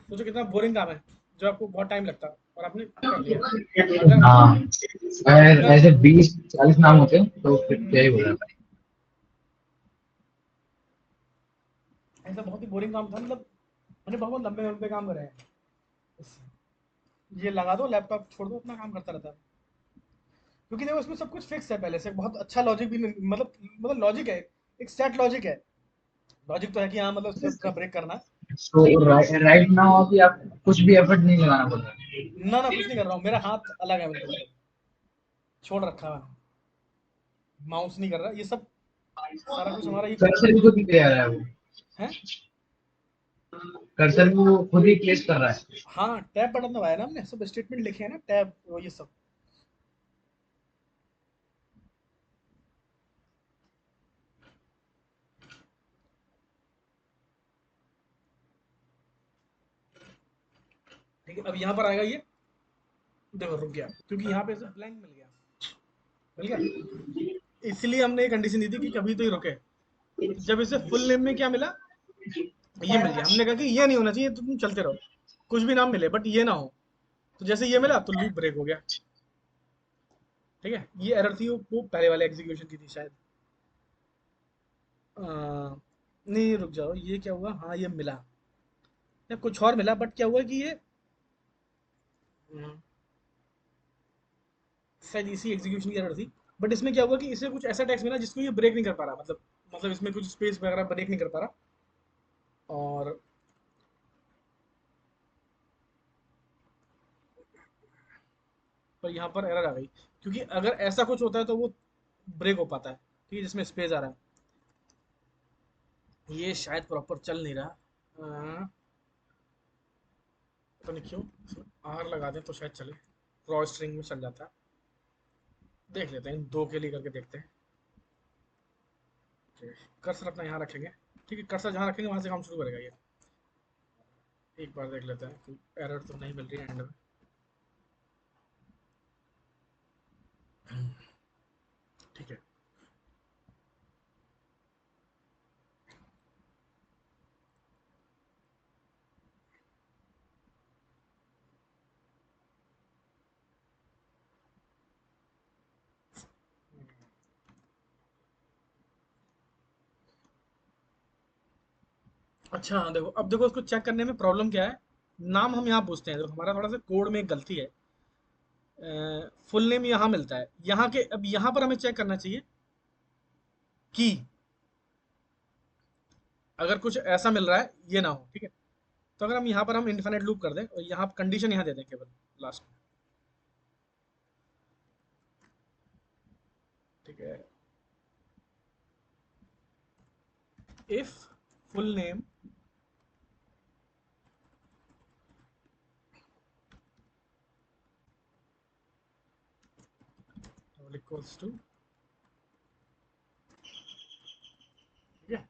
सोचो कितना बोरिंग काम है, जो आपको बहुत टाइम लगता है और आपने कर लिया। अगर हाँ, अगर अगर ऐसे 20-40 नाम होते तो फिर क्या ही हो जाता। ऐसा बहुत ही बोरिंग काम था, मतलब मैंने बहुत लंबे लंबे काम करे हैं। ये लगा दो, लैपटॉप छोड़ दो, अपना काम करता रहता है। क्योंकि देखो इसमें सब कुछ फिक्स है पहले से, बहुत अच्छा लॉजिक भी मतलब लॉजिक है, एक सेट लॉजिक है। लॉजिक तो है कि हाँ मतलब उससे अपना ब्रेक करना है। तो राइट नाउ अभी आप कुछ भी एफर्ट नहीं लगाना पड़ता। ना ना, कुछ नहीं कर रहा हूँ, मेरा हाथ अलग है बिल्कुल, छोड़ रखा है, माउस नहीं कर रहा, ये सब सारा कुछ हमारा ये कोड कर्सर भी खुद ही ले आ रहा है वो, है। कर्सर भी वो खुद ही प्लेस कर रहा है। हाँ, टैब बटन दबाया ना हमने, सब स्टेटमेंट लिखे हैं ना, टैब ये सब। ठीक है, अब यहाँ पर आएगा ये, देखो रुक गया क्योंकि यहाँ पे से ब्लैंक मिल गया। मिल गया, इसलिए हमने ये कंडीशन दी थी कि कभी तो ही रुके। तो जब इसे फुल नेम में क्या मिला, ये मिल गया, हमने कहा कि ये नहीं होना चाहिए, तो तुम चलते रहो, कुछ भी नाम मिले बट ये ना हो। तो जैसे ये मिला तो लूप ब्रेक हो गया। ठीक है, ये एरर थी वो पहले वाले एग्जीक्यूशन की थी शायद। नहीं रुक जाओ, ये क्या हुआ, हाँ ये मिला या कुछ और मिला, बट क्या हुआ कि ये शायद इसी एग्जीक्यूशन की एरर थी। बट इसमें क्या हुआ कि इसे कुछ ऐसा टैक्स मिला जिसको ये ब्रेक नहीं कर पा रहा, मतलब इसमें कुछ स्पेस वगैरह ब्रेक नहीं कर पा रहा। और पर यहाँ पर एरर आ गई, क्योंकि अगर ऐसा कुछ होता है तो वो ब्रेक हो पाता है। ठीक है, जिसमें स्पेस आ रहा है, ये शायद प्रॉपर चल नहीं रहा। पता नहीं क्यों, आर लगा दें तो शायद चले, रॉ स्ट्रिंग में चल जाता है। देख लेते हैं, दो के लिए करके देखते हैं। कर्सर अपना यहाँ रखेंगे। ठीक है, कर्सर जहाँ रखेंगे वहां से काम शुरू करेगा ये। एक बार देख लेते हैं, कोई एरर तो नहीं मिल रही है एंड में। ठीक है, अच्छा हाँ देखो, अब देखो उसको चेक करने में प्रॉब्लम क्या है। नाम हम यहाँ पूछते हैं, देखो हमारा थोड़ा सा कोड में एक गलती है। फुल नेम यहाँ मिलता है, यहाँ के, अब यहाँ पर हमें चेक करना चाहिए कि अगर कुछ ऐसा मिल रहा है ये ना हो। ठीक है, तो अगर हम यहाँ पर हम इन्फिनिट लूप कर दें और यहाँ कंडीशन यहाँ दे दें केवल लास्ट में। ठीक है, if full name equals to, ठीक है,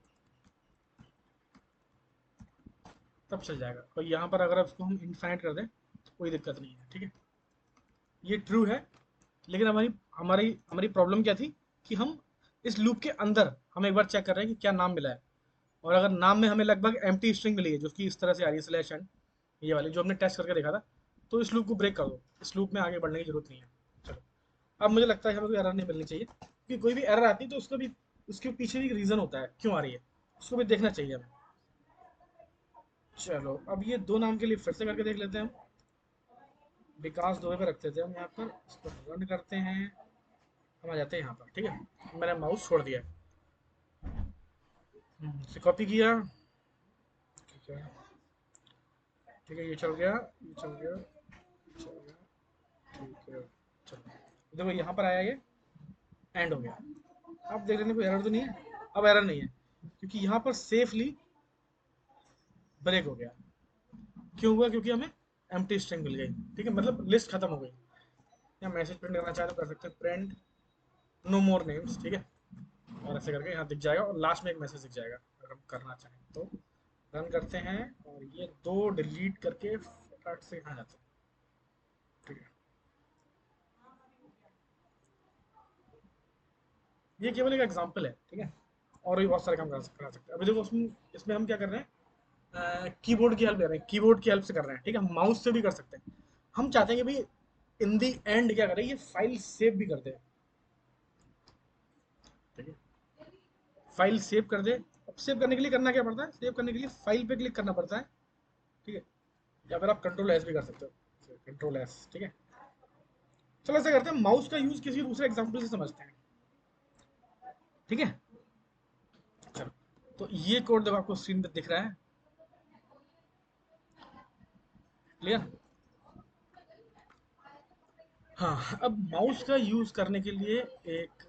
तब चल जाएगा। और यहाँ पर अगर उसको हम इनफाइनाइट कर दें तो कोई दिक्कत नहीं है। ठीक है, ये ट्रू है, लेकिन हमारी हमारी हमारी प्रॉब्लम क्या थी कि हम इस लूप के अंदर हम एक बार चेक कर रहे हैं कि क्या नाम मिला है। और अगर नाम में हमें लगभग एम्प्टी स्ट्रिंग मिली है जो कि इस तरह से आ रही है स्लैश एंड, ये वाली जो हमने टेस्ट करके देखा था, तो इस लूप को ब्रेक कर दो, इस लूप में आगे बढ़ने की जरूरत नहीं है। चलो, अब मुझे लगता है हमें कोई एरर नहीं मिलनी चाहिए, क्योंकि कोई भी एरर आती है तो उसका भी, उसके पीछे भी रीज़न होता है क्यों आ रही है, उसको भी देखना चाहिए हमें। चलो अब ये दो नाम के लिए फिर से करके देख लेते हैं हम। विकास दुबे पे रखते थे हम यहाँ पर, इसको रन करते हैं, हम आ जाते हैं यहाँ पर। ठीक है, मैंने माउस छोड़ दिया, इसे कॉपी किया। ठीक है, ठीक है, ये चल गया, ये चल गया, ये चल गया। ठीक है, चलो देखो यहाँ पर आया, ये एंड हो गया। अब देख लेने कोई एरर तो नहीं है, अब एरर नहीं है क्योंकि यहाँ पर सेफली ब्रेक हो गया। क्यों हुआ? क्योंकि हमें एम्प्टी स्ट्रिंग मिल गई। ठीक है, मतलब लिस्ट खत्म हो गई। या मैसेज प्रिंट करना चाहे तो कर सकते हैं, प्रिंट नो मोर नेम्स। ठीक है, और ऐसे करके यहाँ दिख जाएगा और लास्ट में एक मैसेज दिख जाएगा अगर हम करना चाहें तो। रन करते हैं और ये दो डिलीट करके फटाक से यहाँ जाते हैं। ठीक है, ये केवल एक एग्जांपल है। ठीक है, और भी बहुत सारे काम करा सकते हैं। अभी देखो उसमें, इसमें हम क्या कर रहे हैं, कीबोर्ड की हेल्प ले रहे हैं, कीबोर्ड की हेल्प से कर रहे हैं। ठीक है, हम माउस से भी कर सकते हैं। हम चाहते हैं कि भाई इन दी एंड क्या करें, ये फाइल सेव भी कर दे। ठीक है, फाइल सेव कर दे। अब सेव करने के लिए करना क्या पड़ता है? सेव करने के लिए फाइल पे क्लिक करना पड़ता है। ठीक है, या फिर आप कंट्रोल एस भी कर सकते हो, कंट्रोल एस। ठीक है, चलो ऐसा करते हैं, माउस का यूज किसी दूसरे एग्जांपल से समझते हैं। ठीक है, चलो, तो ये कोड जब आपको स्क्रीन पे दिख रहा है, क्लियर? हाँ, अब माउस का यूज करने के लिए एक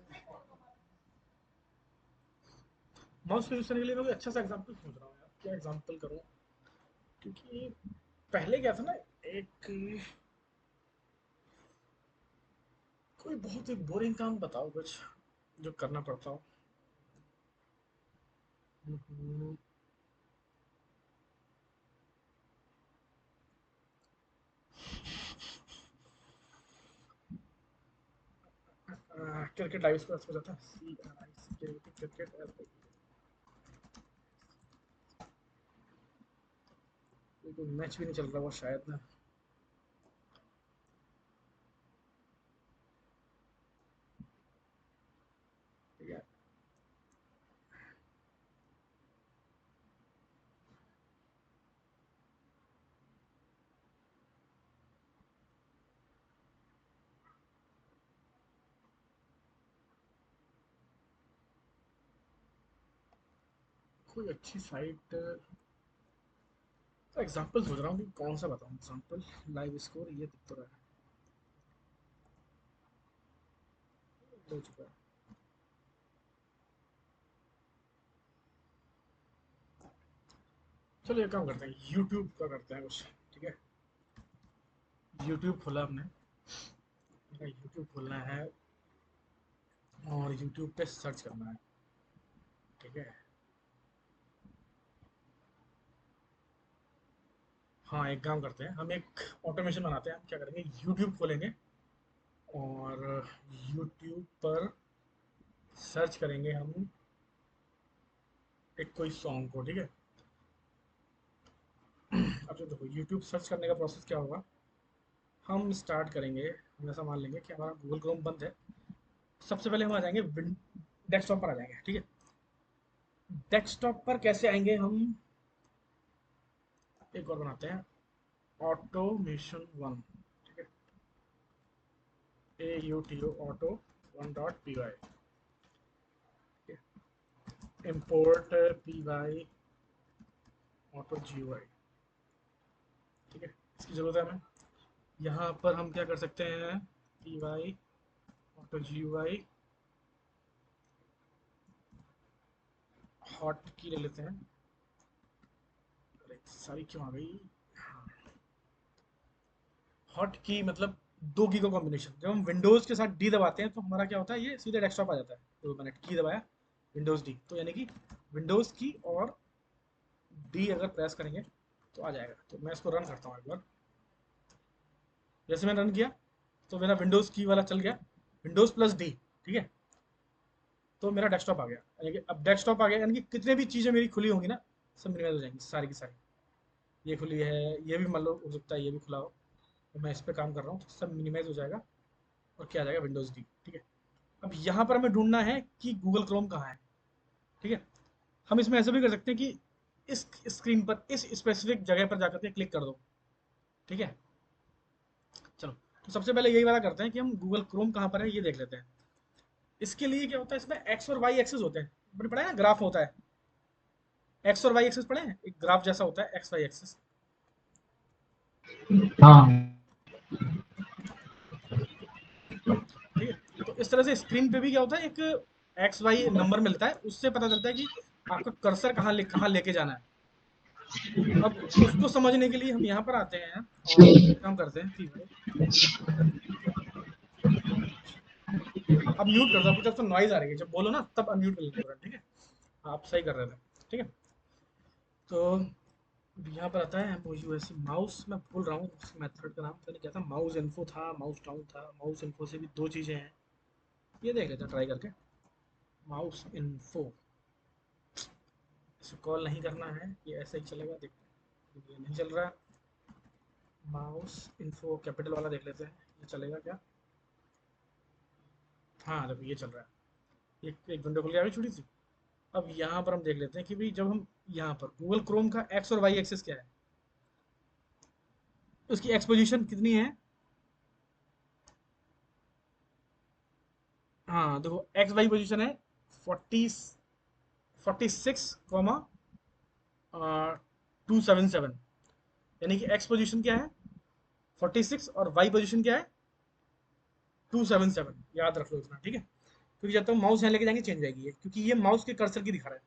माउस का यूज करने के लिए मैं कोई अच्छा सा एग्जांपल सोच रहा हूँ यार, क्या एग्जांपल करूँ? क्योंकि पहले क्या था ना, एक कोई बहुत ही बोरिंग काम बताओ कुछ जो करना पड़ता हो। हम्म, क्रिकेट लाइव स्कोर हो जाता है, क्रिकेट। कोई मैच भी नहीं चल रहा वो शायद ना। ठीक है, कोई अच्छी साइट, एग्जांपल सोच रहा हूँ कि कौन सा बताऊँ एग्जांपल। लाइव स्कोर ये दिख तो रहा है, हो चुका है। चलो एक काम करते हैं, यूट्यूब का करते हैं कुछ। ठीक है, यूट्यूब खोला हमने, यूट्यूब खोलना है और यूट्यूब पे सर्च करना है। ठीक है, हाँ एक काम करते हैं, हम एक ऑटोमेशन बनाते हैं। हम क्या करेंगे, यूट्यूब खोलेंगे और यूट्यूब पर सर्च करेंगे हम एक कोई सॉन्ग को। ठीक है, अब जो देखो यूट्यूब सर्च करने का प्रोसेस क्या होगा, हम स्टार्ट करेंगे, हम ऐसा मान लेंगे कि हमारा गूगल क्रोम बंद है। सबसे पहले हम आ जाएंगे डेस्कटॉप पर आ जाएंगे। ठीक है, डेस्कटॉप पर कैसे आएंगे हम, एक और बनाते हैं, ऑटोमेशन वन। ठीक है, AUTO auto one dot P Y, import P Y auto G Y. ठीक है, इसकी ज़रूरत है हमें। यहाँ पर हम क्या कर सकते हैं, P Y auto G Y hot की ले लेते हैं। अरे सारी क्यों आ गई? हॉट की मतलब दो की का कॉम्बिनेशन। जब हम विंडोज के साथ डी दबाते हैं तो हमारा क्या होता है, ये सीधे डेस्कटॉप आ जाता है। तो मैंने की दबाया, विंडोज डी, तो यानी कि विंडोज की और डी अगर प्रेस करेंगे तो आ जाएगा। तो मैं इसको रन करता हूँ एक बार। जैसे मैंने रन किया तो मेरा विंडोज की वाला चल गया, विंडोज प्लस डी। ठीक है, तो मेरा डेस्कटॉप आ गया। यानी कि अब डेस्कटॉप आ गया, यानी कि कितने भी चीज़ें मेरी खुली होंगी ना, सब मिनिमाइज हो जाएंगी सारी की सारी। ये खुली है, ये भी मान लो हो सकता है ये भी खुला हो, तो मैं इस पर काम कर रहा हूँ तो सब मिनिमाइज हो जाएगा और क्या आ जाएगा, विंडोज डी। ठीक है, अब यहाँ पर हमें ढूंढना है कि गूगल क्रोम कहाँ है। ठीक है, हम इसमें ऐसा भी कर सकते हैं कि इस स्क्रीन पर इस स्पेसिफिक जगह पर जाकर के क्लिक कर दो। ठीक है, चलो तो सबसे पहले यही वाला करते हैं कि हम गूगल क्रोम कहाँ पर है ये देख लेते हैं। इसके लिए क्या होता है, इसमें एक्स और वाई एक्सिस होते हैं, आपने पढ़ा है ना, ग्राफ होता है, एक्स और वाई एक्सिस पढ़े हैं, एक ग्राफ जैसा होता है एक्स वाई एक्सिस। हाँ। ठीक है, तो इस तरह से स्क्रीन पे भी क्या होता है, एक एक्स वाई नंबर मिलता है, उससे पता चलता है कि आपका कर्सर कहाँ लेके जाना है। अब उसको समझने के लिए हम यहाँ पर आते हैं और एक काम करते हैं कि भाई अब म्यूट कर दो, आपकी तरफ से नॉइज आ रही है, जब बोलो ना तब अनम्यूट कर लेना तुरंत, ठीक है। आप सही कर रहे थे, ठीक है। तो यहाँ पर आता है वैसे माउस, मैं भूल रहा हूँ उस मेथड का नाम, मैंने क्या था, माउस इन्फो था, माउस डाउन था, माउस इन्फो से भी दो चीज़ें हैं, ये देख लेते हैं ट्राई करके। माउस इन्फो, इसे कॉल नहीं करना है, ये ऐसे ही चलेगा, देखते हैं ये नहीं चल रहा। माउस इन्फो कैपिटल वाला देख लेते हैं, ये चलेगा क्या। हाँ देखो ये चल रहा है, एक विंडो खुल गया अभी छोटी सी। अब यहाँ पर हम देख लेते हैं कि भाई जब हम यहाँ पर गूगल क्रोम का एक्स और वाई एक्सिस क्या है, उसकी एक्स पोजीशन कितनी है। हाँ देखो एक्स वाई पोजीशन है 46,277, यानी कि एक्स पोजीशन क्या है 46 और वाई पोजीशन क्या है 277, याद रख लो इतना, ठीक है। क्योंकि जब तक माउस यहाँ लेके जाएंगे चेंज जाएगी ये, क्योंकि ये माउस के कर्सर की दिखा रहा है।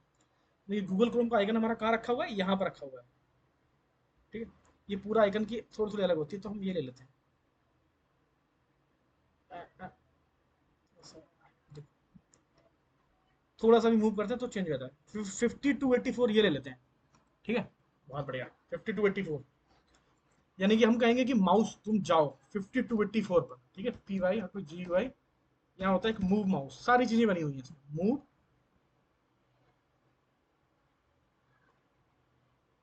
देखिए गूगल क्रोम का आइकन हमारा कहाँ रखा हुआ है, यहाँ पर रखा हुआ है, ठीक है। ये पूरा आइकन की थोड़ी थोड़ी अलग होती है, तो हम ये ले लेते हैं। थोड़ा सा भी मूव करते हैं तो चेंज हो जाता है। 5284 ये ले लेते हैं, ठीक है। बहुत बढ़िया, 5284, यानी कि हम कहेंगे कि माउस तुम जाओ 5284 पर, ठीक है। पी वाई और कोई जी वाई, यहाँ होता है एक मूव माउस, सारी चीजें बनी हुई हैं, move,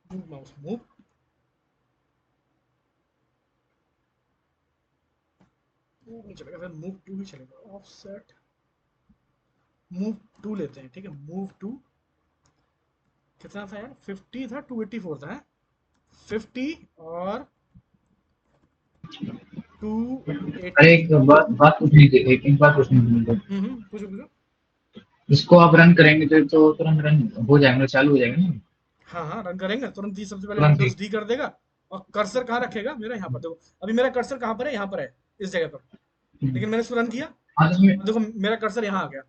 move mouse, move, move नहीं चलेगा, फिर मूव टू ही चलेगा, ऑफसेट, मूव टू लेते हैं, ठीक है। मूव टू कितना था यार, 50 था, 284 था, 50 और अरे 280। एक बात बात पूछनी थी, एक बात पूछनी थी। पूछो पूछो। इसको आप रन करेंगे तो तुरंत रन हो जाएगा, चालू हो जाएगा ना हाँ हाँ रन करेंगे तुरंत ही, सबसे पहले तुरंत ही। विंडोज डी कर देगा। और कर्सर कहाँ रखेगा मेरा, यहाँ पर देखो, अभी मेरा कर्सर कहाँ पर है, यहाँ पर है, इस जगह पर। लेकिन मैंने इसको रन किया, हाँ तो इसमें। और देखो मेरा कर्सर यहाँ आ गया,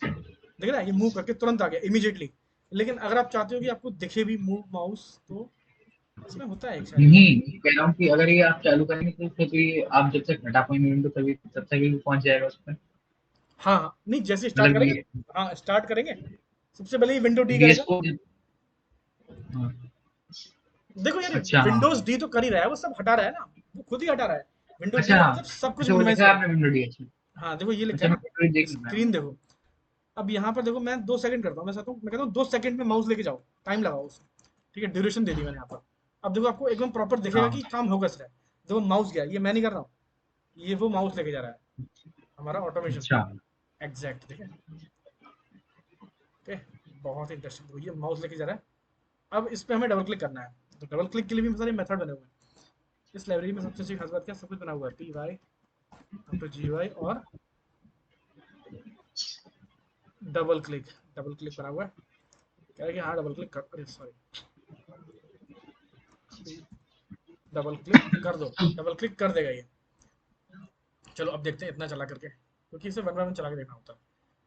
देख रहा है, ये मूव करके तुरंत आ गया इमीडिएटली। लेकिन अगर आप चाहते हो कि आपको दिखे भी मूव माउस, तो इसमें होता है एक शायद नहीं, एक, कह रहा हूँ कि अगर ये आप चालू करेंगे तो फिर तो ये आप जब तक हटा पाएंगे विंडो तभी तब तक ये पहुंच जाएगा उस पर। हाँ हाँ नहीं जैसे स्टार्ट मतलब करेंगे, ये हाँ स्टार्ट करेंगे, सबसे पहले ये विंडो डी VS करेगा। कोड। हाँ। देखो यार अच्छा हाँ। विंडोज डी तो कर ही रहा है, वो सब हटा रहा है ना, वो खुद ही हटा रहा है। विंडोज डी अच्छा का हाँ। मतलब सब कुछ अच्छा वो मिनिमाइज लिखा है कर आपने दो। Window D. अच्छा। हाँ देखो ये लिखा अच्छा है मैं ना, विंडो डी देख लूंगा। स्क्रीन देखो। अब यहाँ पर देखो मैं 2 सेकंड करता हूँ, मैं कहता हूँ 2 सेकंड में माउस लेके जाओ, टाइम लगाओ उसको, ठीक है, ड्यूरेशन दे दी मैंने यहाँ पर। अब देखो आपको एकदम प्रॉपर दिखेगा हाँ। कि काम हो कैसे रहा है। देखो माउस गया, ये मैं नहीं कर रहा हूँ, ये वो माउस लेके जा रहा है, हमारा ऑटोमेशन, अच्छा। एग्जैक्ट, ठीक है। ओके, बहुत इंटरेस्टिंग, तो ये माउस लेके जा रहा है। अब इस पे हमें डबल क्लिक करना है, तो डबल क्लिक के लिए भी सारे मेथड बने हुए हैं। इस लाइब्रेरी में सबसे अच्छी खास बात क्या, सब कुछ बना हुआ है, पी वाई तो जी वाई और डबल क्लिक, डबल क्लिक बना हुआ है, कह रहा है कि हाँ डबल क्लिक कर, अरे सॉरी, डबल क्लिक कर दो, डबल क्लिक कर देगा ये। चलो अब देखते हैं इतना चला करके, क्योंकि इसे वन बाय वन चला के देखना होता है।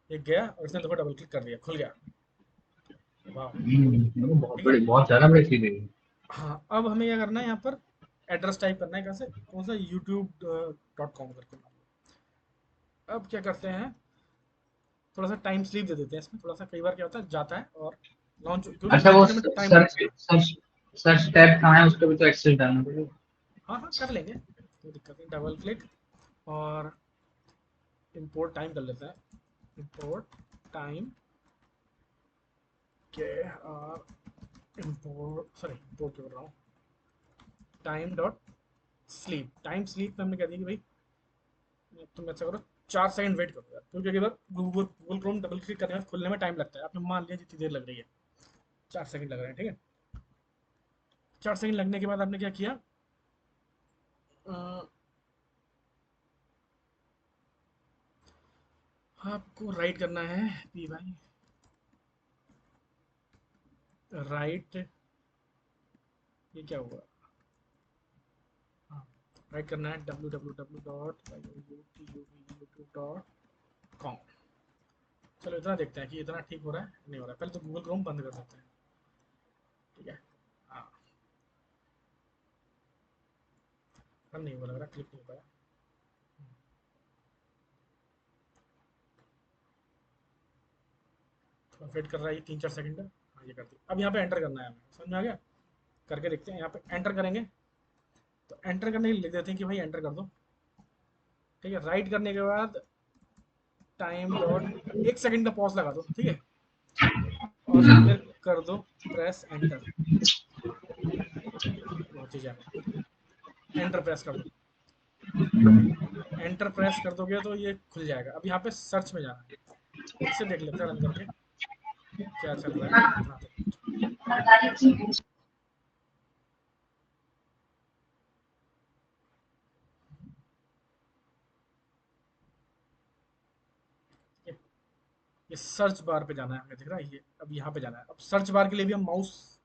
एक गया और इसने देखो डबल क्लिक कर दिया, खुल गया, वाह, बहुत ठीक है। बड़ी, बहुत ज्यादा बड़ी चीज है ये। हाँ अब हमें क्या करना है, यहाँ पर एड्रेस टाइप करना है, कैसे, कौन सा, youtube.com करके। अब क्या करते हैं, थोड़ा सा टाइम स्लीप दे देते हैं इसमें, थोड़ा सा, कई बार क्या होता है जाता है और लॉन्च, क्योंकि अच्छा लॉन्च वो होने में टाइम सर्च लगता है। सर्च सर्च टैब कहाँ है, उसका भी तो एक्सेस डालना पड़ेगा। हाँ हाँ कर लेंगे, कोई दिक्कत नहीं, डबल क्लिक और इंपोर्ट टाइम कर लेते हैं, इंपोर्ट टाइम के, और इंपोर्ट, सॉरी इंपोर्ट कर रहा हूँ, time dot sleep, time sleep में हमने कह दिया कि भाई तुम ऐसा करो, 4 सेकंड वेट करो यार, क्योंकि अगर Google Google Chrome double click करने में खुलने में टाइम लगता है, आपने मान लिया जितनी देर लग रही है, 4 सेकंड लग रहे हैं, ठीक है। 4 सेकंड लगने के बाद आपने क्या किया, आपको राइट करना है पी वाई राइट, ये क्या हुआ, हाँ राइट करना है www.youtube.com। चलो इतना देखते हैं कि इतना ठीक हो रहा है नहीं हो रहा है, पहले तो गूगल क्रोम बंद कर देते हैं, ठीक है। हाँ रन नहीं हुआ लग रहा, क्लिक नहीं हो पाया। थोड़ा वेट कर रहा है ये 3-4 सेकंड। हाँ ये कर दिया। अब यहाँ पे एंटर करना है हमें, समझ में आ गया, करके देखते हैं। यहाँ पे एंटर करेंगे तो एंटर करने के लिए लिख देते हैं कि भाई एंटर कर दो, ठीक है। राइट करने के बाद टाइम डॉट 1 सेकंड का पॉज लगा दो, ठीक है, और फिर कर दो प्रेस एंटर, बहुत चीज आएगा, एंटर प्रेस कर दो। एंटर प्रेस कर दोगे तो ये खुल जाएगा। अब यहाँ पे सर्च में जाना है, इसे देख लेते हैं रन करके क्या चल रहा है इतना तक। ये सर्च बार पे जाना है हमें, दिख रहा है ये, अब यहाँ पे जाना है। अब सर्च बार के लिए भी हम माउस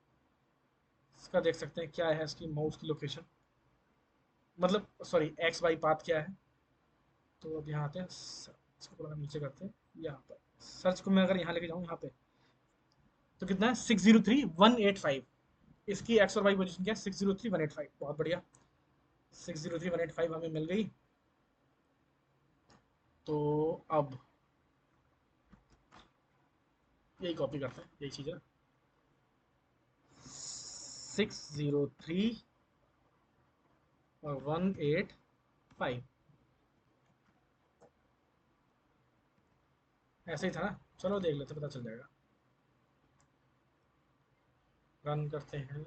का देख सकते हैं क्या है इसकी माउस की लोकेशन, मतलब सॉरी एक्स वाई पाथ क्या है। तो अब यहाँ आते हैं, इसको थोड़ा नीचे करते हैं, यहाँ पर सर्च को मैं अगर यहाँ लेके जाऊँ यहाँ पे, तो कितना है 603185। इसकी एक्स और वाई पोजीशन क्या है 603185, बहुत बढ़िया, 603185 हमें मिल गई। तो अब यही कॉपी करते हैं, यही चीज़ है 603 और 185, ऐसे ही था ना। चलो देख लेते पता चल जाएगा, रन करते हैं।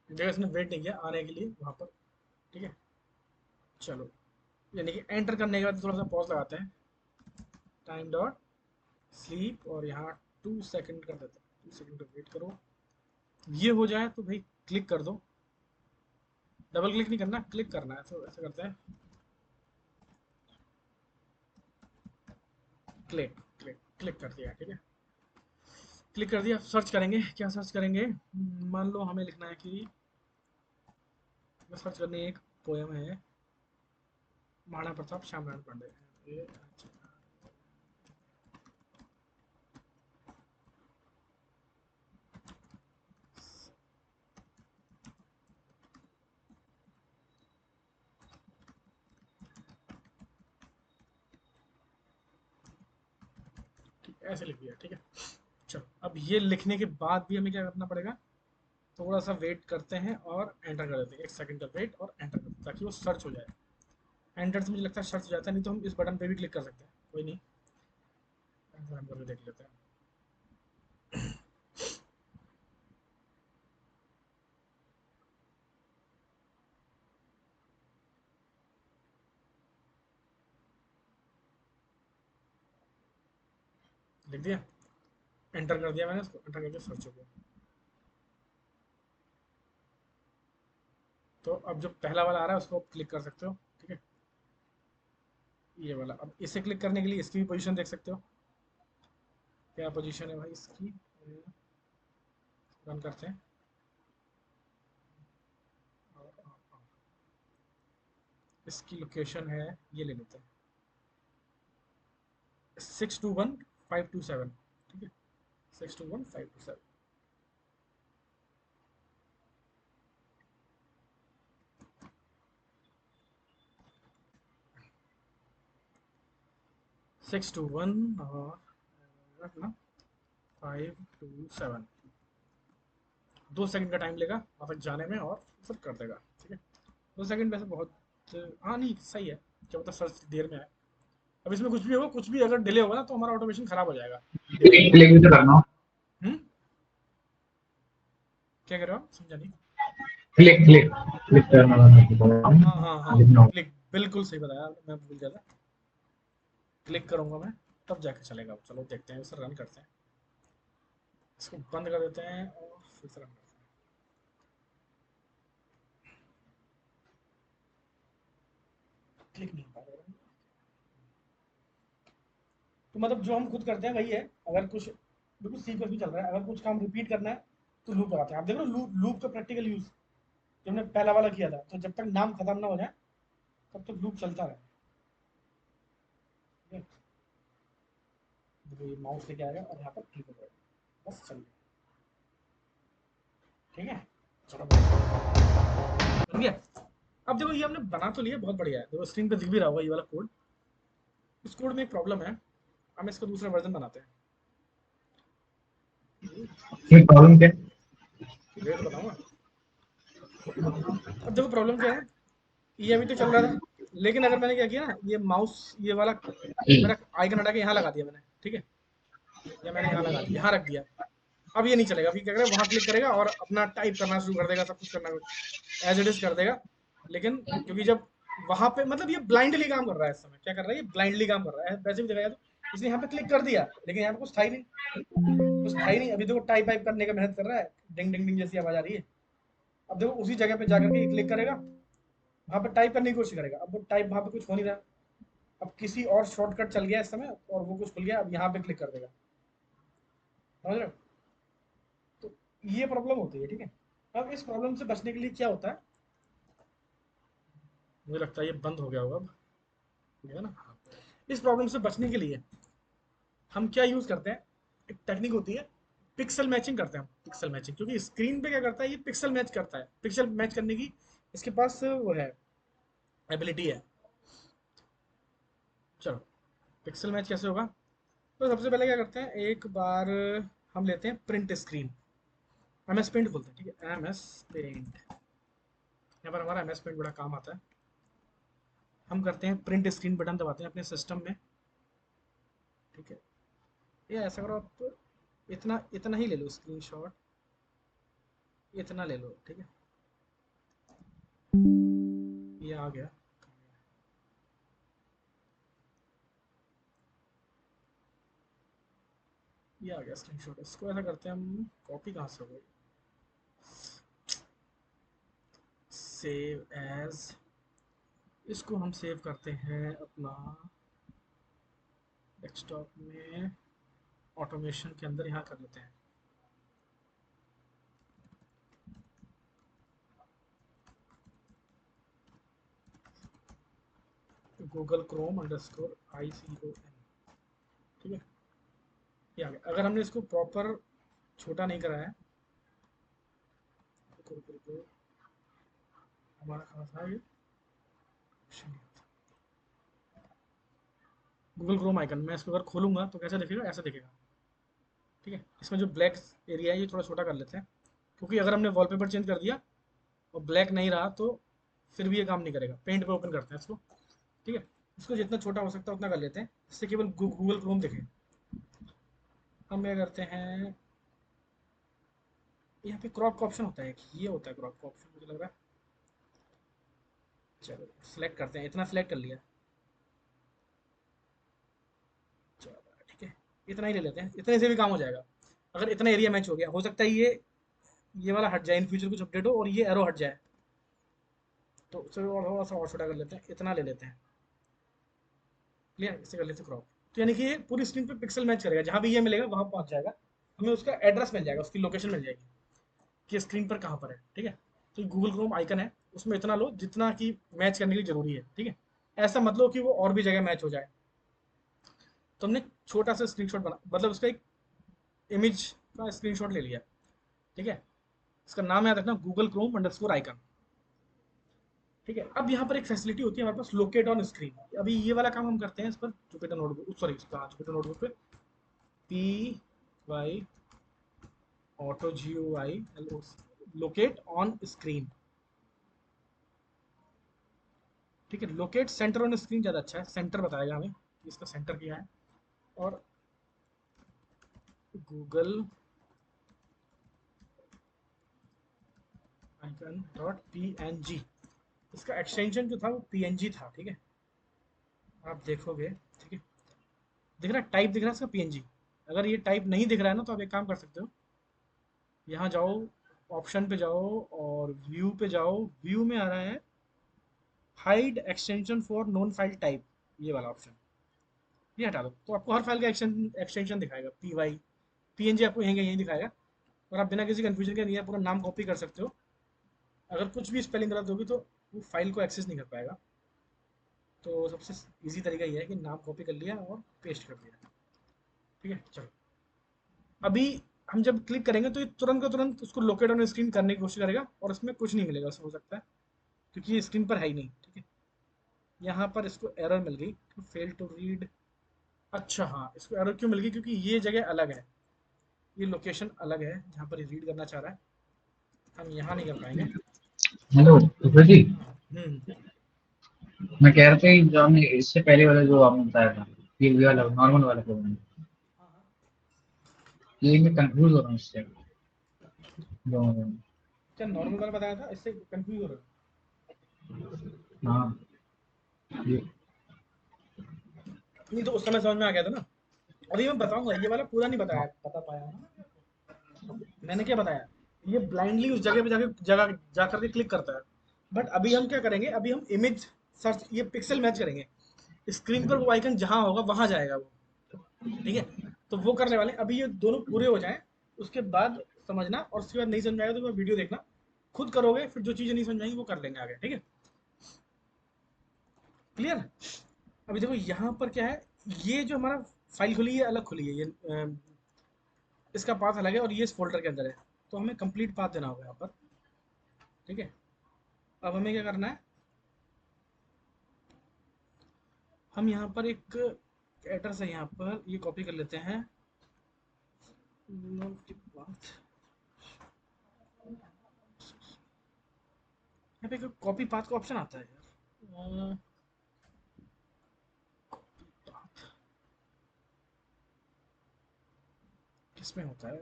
देखो इसने वेट नहीं किया आने के लिए वहाँ पर, ठीक है। चलो यानी कि एंटर करने के बाद थोड़ा सा पॉज लगाते हैं, टाइम डॉट स्लीप, और यहाँ 2 सेकंड कर देते हैं, 2 सेकंड का वेट करो। ये हो जाए तो भाई क्लिक कर दो, डबल क्लिक नहीं करना, क्लिक करना है। तो ऐसा करते हैं, क्लिक क्लिक क्लिक कर दिया, ठीक है। क्लिक कर दिया, सर्च करेंगे, क्या सर्च करेंगे, मान लो हमें लिखना है कि सर्च करने एक पोयम है, महाराणा प्रताप श्याम नारायण पांडे, ये अच्छा, ठीक ऐसे लिख दिया, ठीक है। चलो अब ये लिखने के बाद भी हमें क्या करना पड़ेगा, थोड़ा सा वेट करते हैं और एंटर कर देते हैं, 1 सेकंड का वेट और एंटर कर देते हैं ताकि वो सर्च हो जाए। एंटर से मुझे लगता है सर्च हो जाता है, नहीं तो हम इस बटन पे भी क्लिक कर सकते हैं, कोई नहीं, हम करके देख लेते हैं। लिख दिया, एंटर कर दिया मैंने इसको, एंटर करके सर्च हो गया। तो अब जो पहला वाला आ रहा है उसको क्लिक कर सकते हो, ठीक है, ये वाला। अब इसे क्लिक करने के लिए इसकी भी पोजीशन देख सकते हो, क्या पोजीशन है भाई इसकी, रन करते हैं। इसकी लोकेशन है, ये ले लेते हैं 621527, ठीक है, 621527। 621 और रखना 527, 2 सेकंड का टाइम लेगा वहाँ तक जाने में और सब कर देगा, ठीक है। 2 सेकंड वैसे बहुत, हाँ नहीं सही है, क्या पता सर्च देर में आए। अब इसमें कुछ भी होगा, कुछ भी अगर डिले होगा ना तो हमारा ऑटोमेशन खराब हो जाएगा, डिले क्लिक होगा तो। क्लिक भी तो करना हो। हम्म, क्या कह रहे हो आप, समझा नहीं। क्लिक क्लिक क्लिक करना हाँ हाँ हाँ, लिखना हो। क्लिक बिल्कुल सही बताया आपने, मैं भूल गया था, क्लिक करूंगा मैं तब जाके चलेगा। चलो देखते हैं, इसे रन करते हैं। इसको बंद कर देते हैं और फिर से रन करते हैं। क्लिक नहीं हो पा रहा है। तो मतलब जो हम खुद करते हैं वही है, अगर कुछ बिल्कुल सीक्वेंस भी चल रहा है, अगर कुछ काम रिपीट करना है तो लूप लगाते हैं। आप देख रहे हो लूप, लूप का प्रैक्टिकल यूज जो हमने पहला वाला किया था, तो जब तक नाम खत्म ना हो जाए तब तक लूप चलता रहे। ठीक है, देखो ये माउस लेके आएगा और यहाँ पर क्लिक हो जाएगा, बस चल गया। ठीक है, चलो बन गया। अब देखो ये हमने बना तो लिया, बहुत बढ़िया है, देखो स्क्रीन पे दिख भी रहा होगा ये वाला कोड। इस कोड में एक प्रॉब्लम है, हम इसका दूसरा वर्जन बनाते हैं। ये प्रॉब्लम क्या है? ये तो बताऊंगा। अब देखो प्रॉब्लम क्या है, ये अभी तो चल रहा था, लेकिन अगर मैंने क्या किया ना, ये माउस ये वाला मेरा आइकन हटा के यहाँ लगा दिया मैंने, ठीक है, या मैंने यहाँ लगा दिया, यहाँ रख दिया, अब ये नहीं चलेगा। अभी क्या करेगा, वहां क्लिक करेगा और अपना टाइप करना शुरू कर देगा, सब कुछ करना एज इट इज कर देगा। लेकिन क्योंकि जब वहां पे मतलब ये ब्लाइंडली काम कर रहा है, इस समय क्या कर रहा है, ये ब्लाइंडली काम कर रहा है, वैसे भी देखा जाए तो इसने यहाँ पे क्लिक कर दिया, लेकिन यहाँ पे कुछ था ही नहीं, कुछ था ही नहीं। अभी देखो टाइप वाइप करने का मेहनत कर रहा है, डिंग डिंग डिंग जैसी आवाज आ रही है। अब देखो उसी जगह पे जाकर के ये क्लिक करेगा, वहां पे टाइप करने की कोशिश करेगा, अब वो टाइप वहां पे कुछ हो नहीं रहा, अब किसी और शॉर्टकट चल गया इस समय और वो कुछ खुल गया, अब यहाँ पे क्लिक कर देगा, समझ रहे हो? तो ये प्रॉब्लम होती है, ठीक है। अब इस प्रॉब्लम से बचने के लिए क्या होता है, मुझे लगता है ये बंद हो गया होगा, अब हो गया ना। हाँ। इस प्रॉब्लम से बचने के लिए हम क्या यूज करते हैं, एक टेक्निक होती है, पिक्सल मैचिंग करते हैं हम। पिक्सल मैचिंग, क्योंकि स्क्रीन पे क्या करता है, ये पिक्सल मैच करता है, पिक्सल मैच करने की इसके पास वो है, एबिलिटी है। चलो पिक्सल मैच कैसे होगा, तो सबसे पहले क्या करते हैं, एक बार हम लेते हैं print screen, M S paint खोलते हैं, ठीक है, एम एस पेंट, यहाँ पर हमारा एम एस पेंट बड़ा काम आता है। हम करते हैं प्रिंट स्क्रीन बटन दबाते हैं अपने सिस्टम में, ठीक है। ये ऐसा करो आप, इतना इतना ही ले लो स्क्रीनशॉट, इतना ले लो, ठीक है, ये आ गया। ये आ गया स्क्रीनशॉट, इसको ऐसा करते हैं हम, कॉपी कहाँ से हो गई, सेव एज, इसको हम सेव करते हैं अपना डेस्कटॉप में, ऑटोमेशन के अंदर यहाँ कर लेते हैं, गूगल क्रोम अंडरस्कोर ICON, ठीक है, ये आ गया। अगर हमने इसको प्रॉपर छोटा नहीं कराया है, रुको, हमारा कहाँ था ये, गूगल क्रोम आइकन, मैं इसको अगर खोलूंगा तो कैसा दिखेगा, ऐसा दिखेगा, ठीक है। इसमें जो ब्लैक एरिया है ये थोड़ा छोटा कर लेते हैं, क्योंकि अगर हमने वॉलपेपर चेंज कर दिया और ब्लैक नहीं रहा तो फिर भी ये काम नहीं करेगा। पेंट पे ओपन करते हैं इसको, ठीक है, इसको जितना छोटा हो सकता है उतना कर लेते हैं, इससे केवल गूगल क्रोम दिखे। हम क्या करते हैं, यहाँ पे क्रॉप का ऑप्शन होता है, ये होता है क्रॉप का ऑप्शन, मुझे लग रहा है। चलो सिलेक्ट करते हैं, इतना सिलेक्ट कर लिया, चलो ठीक है, इतना ही ले लेते हैं, इतने से भी काम हो जाएगा। अगर इतना एरिया मैच हो गया, हो सकता है ये वाला हट जाए, इन फ्यूचर कुछ अपडेट हो और ये एरो हट जाए, तो चलो और थोड़ा सा और छोटा कर लेते हैं, इतना ले लेते हैं, क्लियर, इससे कर लेते हैं क्रॉप। तो यानी कि ये पूरी स्क्रीन पे पिक्सल मैच करेगा, जहां भी ये मिलेगा वहां पहुंच जाएगा, हमें उसका एड्रेस मिल जाएगा, उसकी लोकेशन मिल जाएगी कि स्क्रीन पर कहाँ पर है, ठीक है। तो गूगल क्रोम आइकन है, उसमें इतना लो जितना कि मैच करने की जरूरी है, ठीक है, ऐसा मत लो कि वो और भी जगह मैच हो जाए। तो हमने छोटा सा स्क्रीनशॉट बना, मतलब उसका एक इमेज का स्क्रीनशॉट ले लिया, ठीक है, इसका नाम याद रखना, गूगल क्रोम अंडरस्कोर आइकन, ठीक है। अब यहाँ पर एक फैसिलिटी होती है हमारे पास, लोकेट ऑन स्क्रीन। अभी ये वाला काम हम करते हैं इस पर Jupyter notebook, sorry Jupyter notebook पे, PY auto GUI locate on screen, ठीक है। लोकेट सेंटर ऑन स्क्रीन ज़्यादा अच्छा है, सेंटर बताएगा हमें कि इसका सेंटर क्या है। और गूगल आइकन .png, इसका एक्सटेंशन जो था वो PNG था, ठीक है, आप देखोगे, ठीक है, दिख रहा है टाइप, दिख रहा है इसका PNG। अगर ये टाइप नहीं दिख रहा है ना, तो आप एक काम कर सकते हो, यहाँ जाओ, ऑप्शन पे जाओ और व्यू पे जाओ। व्यू में आ रहा है hide extension for non file type, ये वाला ऑप्शन, ये हटा दो। तो आपको हर फाइल का एक्सटेंशन दिखाएगा, पी वाई पीएनजी आपको यहीं का यहीं दिखाएगा। और आप बिना किसी कंफ्यूजन के नहीं पूरा नाम कॉपी कर सकते हो। अगर कुछ भी स्पेलिंग गलत होगी तो वो फाइल को एक्सेस नहीं कर पाएगा। तो सबसे इजी तरीका ये है कि नाम कॉपी कर लिया और पेस्ट कर दिया। ठीक है, चलो। अभी हम जब क्लिक करेंगे तो ये तुरंत का तुरंत उसको लोकेट ऑन स्क्रीन करने की कोशिश करेगा और इसमें कुछ नहीं मिलेगा, हो सकता है क्योंकि ये स्क्रीन पर है ही नहीं। ठीक है, यहाँ पर इसको एरर मिल गई, फेल टू रीड। अच्छा हाँ, इसको एरर क्यों मिल गई, क्योंकि ये जगह अलग है, ये लोकेशन अलग है जहाँ पर ये रीड करना चाह रहा है। हम यहाँ नहीं कर पाएंगे। हेलो सुब्रत जी, हम्म। मैं कह रहा था कि जो हमने इससे पहले वाला जो आपने बताया था, ये वाला नॉर्मल वाला प्रोग्राम, ये मैं कंफ्यूज हो रहा हूँ इससे। जो क्या नॉर्मल वाला बताया था, इससे कंफ्यूज हो रहा है। हाँ, ये नहीं तो उस समय समझ में आ गया था ना। अभी मैं बताऊंगा, ये वाला पूरा नहीं बताया, बता पाया हूँ। मैंने क्या बताया, ये ब्लाइंडली उस जगह पे जाके जगह जा करके क्लिक करता है। बट अभी हम क्या करेंगे, अभी हम इमेज सर्च, ये पिक्सल मैच करेंगे। स्क्रीन पर वो आइकन जहां होगा वहां जाएगा वो। ठीक है, तो वो करने वाले हैं। अभी ये दोनों पूरे हो जाएं, उसके बाद समझना, और उसके बाद नहीं समझ आएगा तो वीडियो देखना, खुद करोगे, फिर जो चीजें नहीं समझ आएंगी वो कर लेंगे आगे। ठीक है, क्लियर। अभी देखो यहाँ पर क्या है, ये जो हमारा फाइल खुली है अलग खुली है, ये इसका पाथ अलग है और ये इस फोल्डर के अंदर है। तो हमें कंप्लीट पाथ देना होगा यहाँ पर। ठीक है, अब हमें क्या करना है, हम यहाँ पर एक एड्रेस है, यहाँ पर ये कॉपी कर लेते हैं। के बाद यहाँ पे कॉपी पाथ का ऑप्शन आता है यार। पाथ किसमें होता है,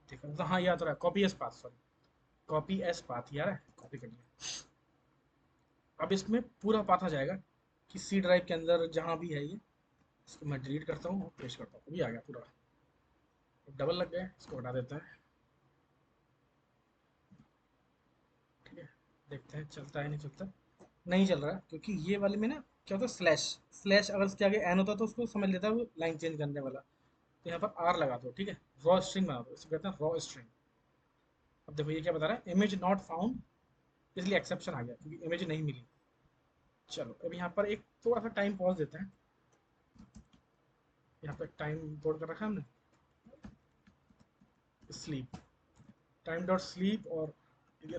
देखो तो हाँ, याद आ रहा है, copy S path, sorry, copy S path यार, कॉपी कर लिया। अब इसमें पूरा पाथ आ जाएगा कि सी ड्राइव के अंदर जहाँ भी है ये। इसको मैं डिलीट करता हूँ और पेस्ट करता हूँ, अभी आ गया पूरा। डबल लग गया, इसको हटा देता है। ठीक है, देखते हैं चलता है नहीं चलता। नहीं चल रहा है क्योंकि ये वाले में ना क्या होता है, स्लैश स्लैश अगर इसके आगे एन होता तो उसको समझ लेता है वो लाइन चेंज करने वाला। तो यहाँ पर आर लगा दो। ठीक है, रॉ स्ट्रिंग बना दो, इसको कहते हैं रॉ स्ट्रिंग। अब देखो ये क्या बता रहा है, इमेज नॉट फाउंड, इसलिए एक्सेप्शन आ गया क्योंकि इमेज नहीं मिली। चलो अब यहाँ पर एक थोड़ा सा टाइम पॉज देते हैं। यहाँ पर टाइम बोर्ड कर रखा है हमने, स्लीप, टाइम डॉट स्लीप, और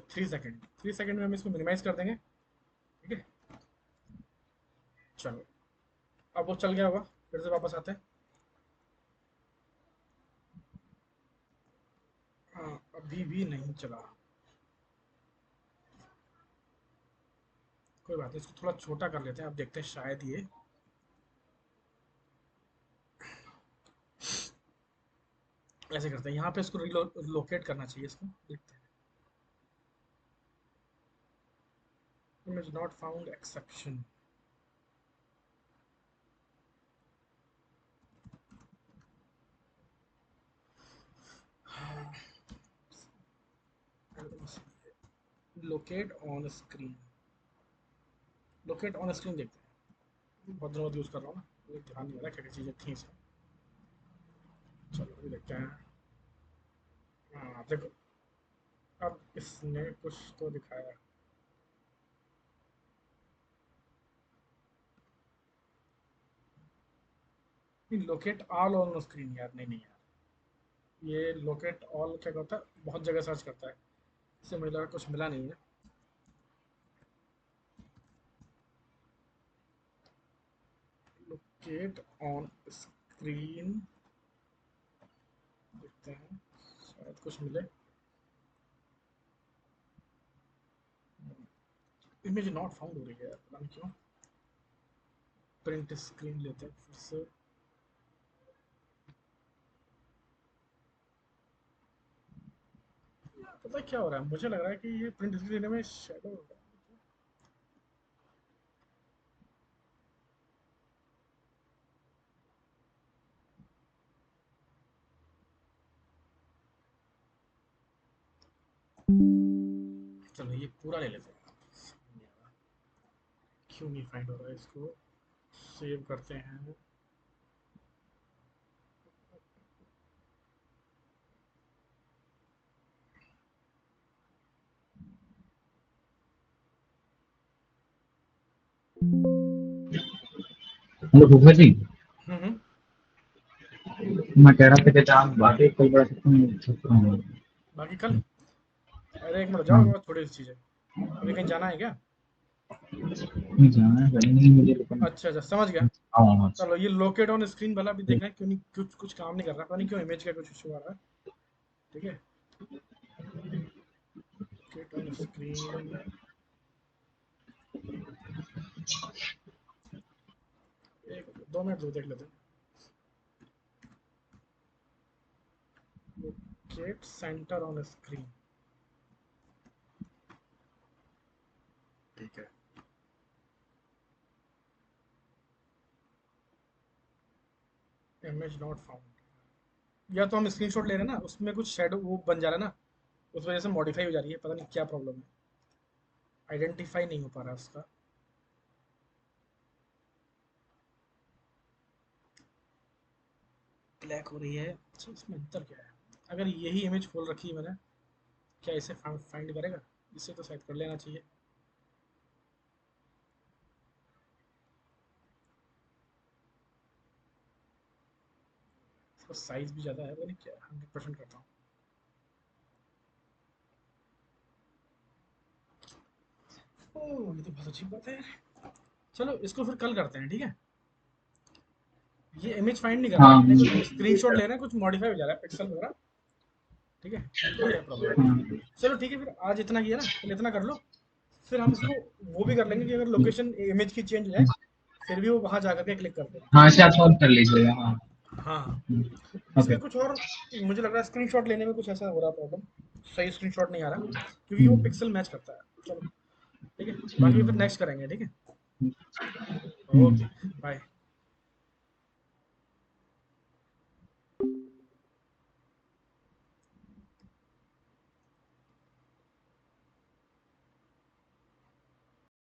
3 सेकेंड, 3 सेकेंड में हम इसको मिनिमाइज कर देंगे। ठीक है, चलो अब वो चल गया होगा, फिर से वापस आते हैं। हाँ, अभी भी नहीं चला, कोई बात नहीं, इसको थोड़ा छोटा कर लेते हैं, अब देखते हैं शायद ये ऐसे करते हैं। यहाँ पे इसको लोकेट करना चाहिए, इसको देखते हैं। Image not found exception. Locate on screen, locate on screen देखते हैं। बहुत दिनों बाद यूज़ कर रहा हूँ ना, मुझे ध्यान नहीं आ रहा क्या क्या चीज़ें थी इसमें। चलो अभी देखते हैं। हाँ देखो, अब इसने कुछ तो दिखाया। नहीं, लोकेट ऑल ऑन स्क्रीन यार, नहीं नहीं यार, ये लोकेट ऑल क्या करता है, बहुत जगह सर्च करता है, इससे मुझे लगा कुछ मिला नहीं है। लोकेट ऑन स्क्रीन देखते हैं, शायद कुछ मिले। इमेज नॉट फाउंड हो रही है यार, पता नहीं क्यों। प्रिंट स्क्रीन लेते हैं फिर से। पता है क्या हो रहा है, मुझे लग रहा है कि ये प्रिंट स्क्रीन लेने में शेडो हो रहा है। चलो ये पूरा ले लेते हैं, क्यों नहीं फाइंड हो रहा है, इसको सेव करते हैं। हेलो भूखा जी, हम्म। मैं कह रहा था कि आप बाकी कोई बड़ा सकता हूँ। बाकी कल, अरे एक मिनट जाओ, हाँ, थोड़ी सी चीज़ है, अभी कहीं जाना है क्या? नहीं जाना है कहीं नहीं मुझे, लेकिन अच्छा अच्छा, समझ गया। हाँ चलो ये लोकेट ऑन स्क्रीन वाला भी देखना है, क्यों नहीं, कुछ कुछ काम नहीं कर रहा, पता नहीं क्यों इमेज का कुछ इशू आ रहा है। ठीक है, लोकेट ऑन स्क्रीन, एक 2 मिनट दो, देख लेते हैं। लोकेट सेंटर ऑन स्क्रीन, ठीक है। इमेज नॉट फाउंड, या तो हम स्क्रीनशॉट ले रहे हैं ना, उसमें कुछ शेडो वो बन जा रहा है ना, उस वजह से मॉडिफाई हो जा रही है, पता नहीं क्या प्रॉब्लम है, आइडेंटिफाई नहीं हो पा रहा उसका। ब्लैक हो रही है, अच्छा इसमें अंतर क्या है? अगर यही इमेज खोल रखी है मैंने, क्या इसे फाइंड करेगा? इसे तो शायद कर लेना चाहिए। इसका साइज भी ज़्यादा है, पता नहीं क्या, 100% करता हूँ। ओह ये तो बहुत अच्छी बात है। चलो इसको फिर कल करते हैं, ठीक है। ये इमेज फाइंड नहीं कर रहा है, हाँ अपने को स्क्रीनशॉट ले रहे हैं, कुछ मॉडिफाई हो जा रहा है पिक्सल वगैरह, ठीक है, ये है प्रॉब्लम। हाँ चलो ठीक है, फिर आज इतना किया ना, कल इतना कर लो, फिर हम इसको वो भी कर लेंगे कि अगर लोकेशन इमेज की चेंज हो जाए, फिर भी वो वहां जाकर के क्लिक कर दे, हाँ, ठीक है। इसे आप सॉल्व कर लीजिएगा। हाँ, हाँ हाँ। ओके। इसका कुछ और, मुझे लग रहा है स्क्रीनशॉट लेने में कुछ ऐसा हो रहा प्रॉब्लम, सही स्क्रीनशॉट नहीं आ रहा, क्योंकि वो पिक्सल मैच करता है। चलो ठीक है, बाकी फिर नेक्स्ट करेंगे, ठीक है। Okay, bye.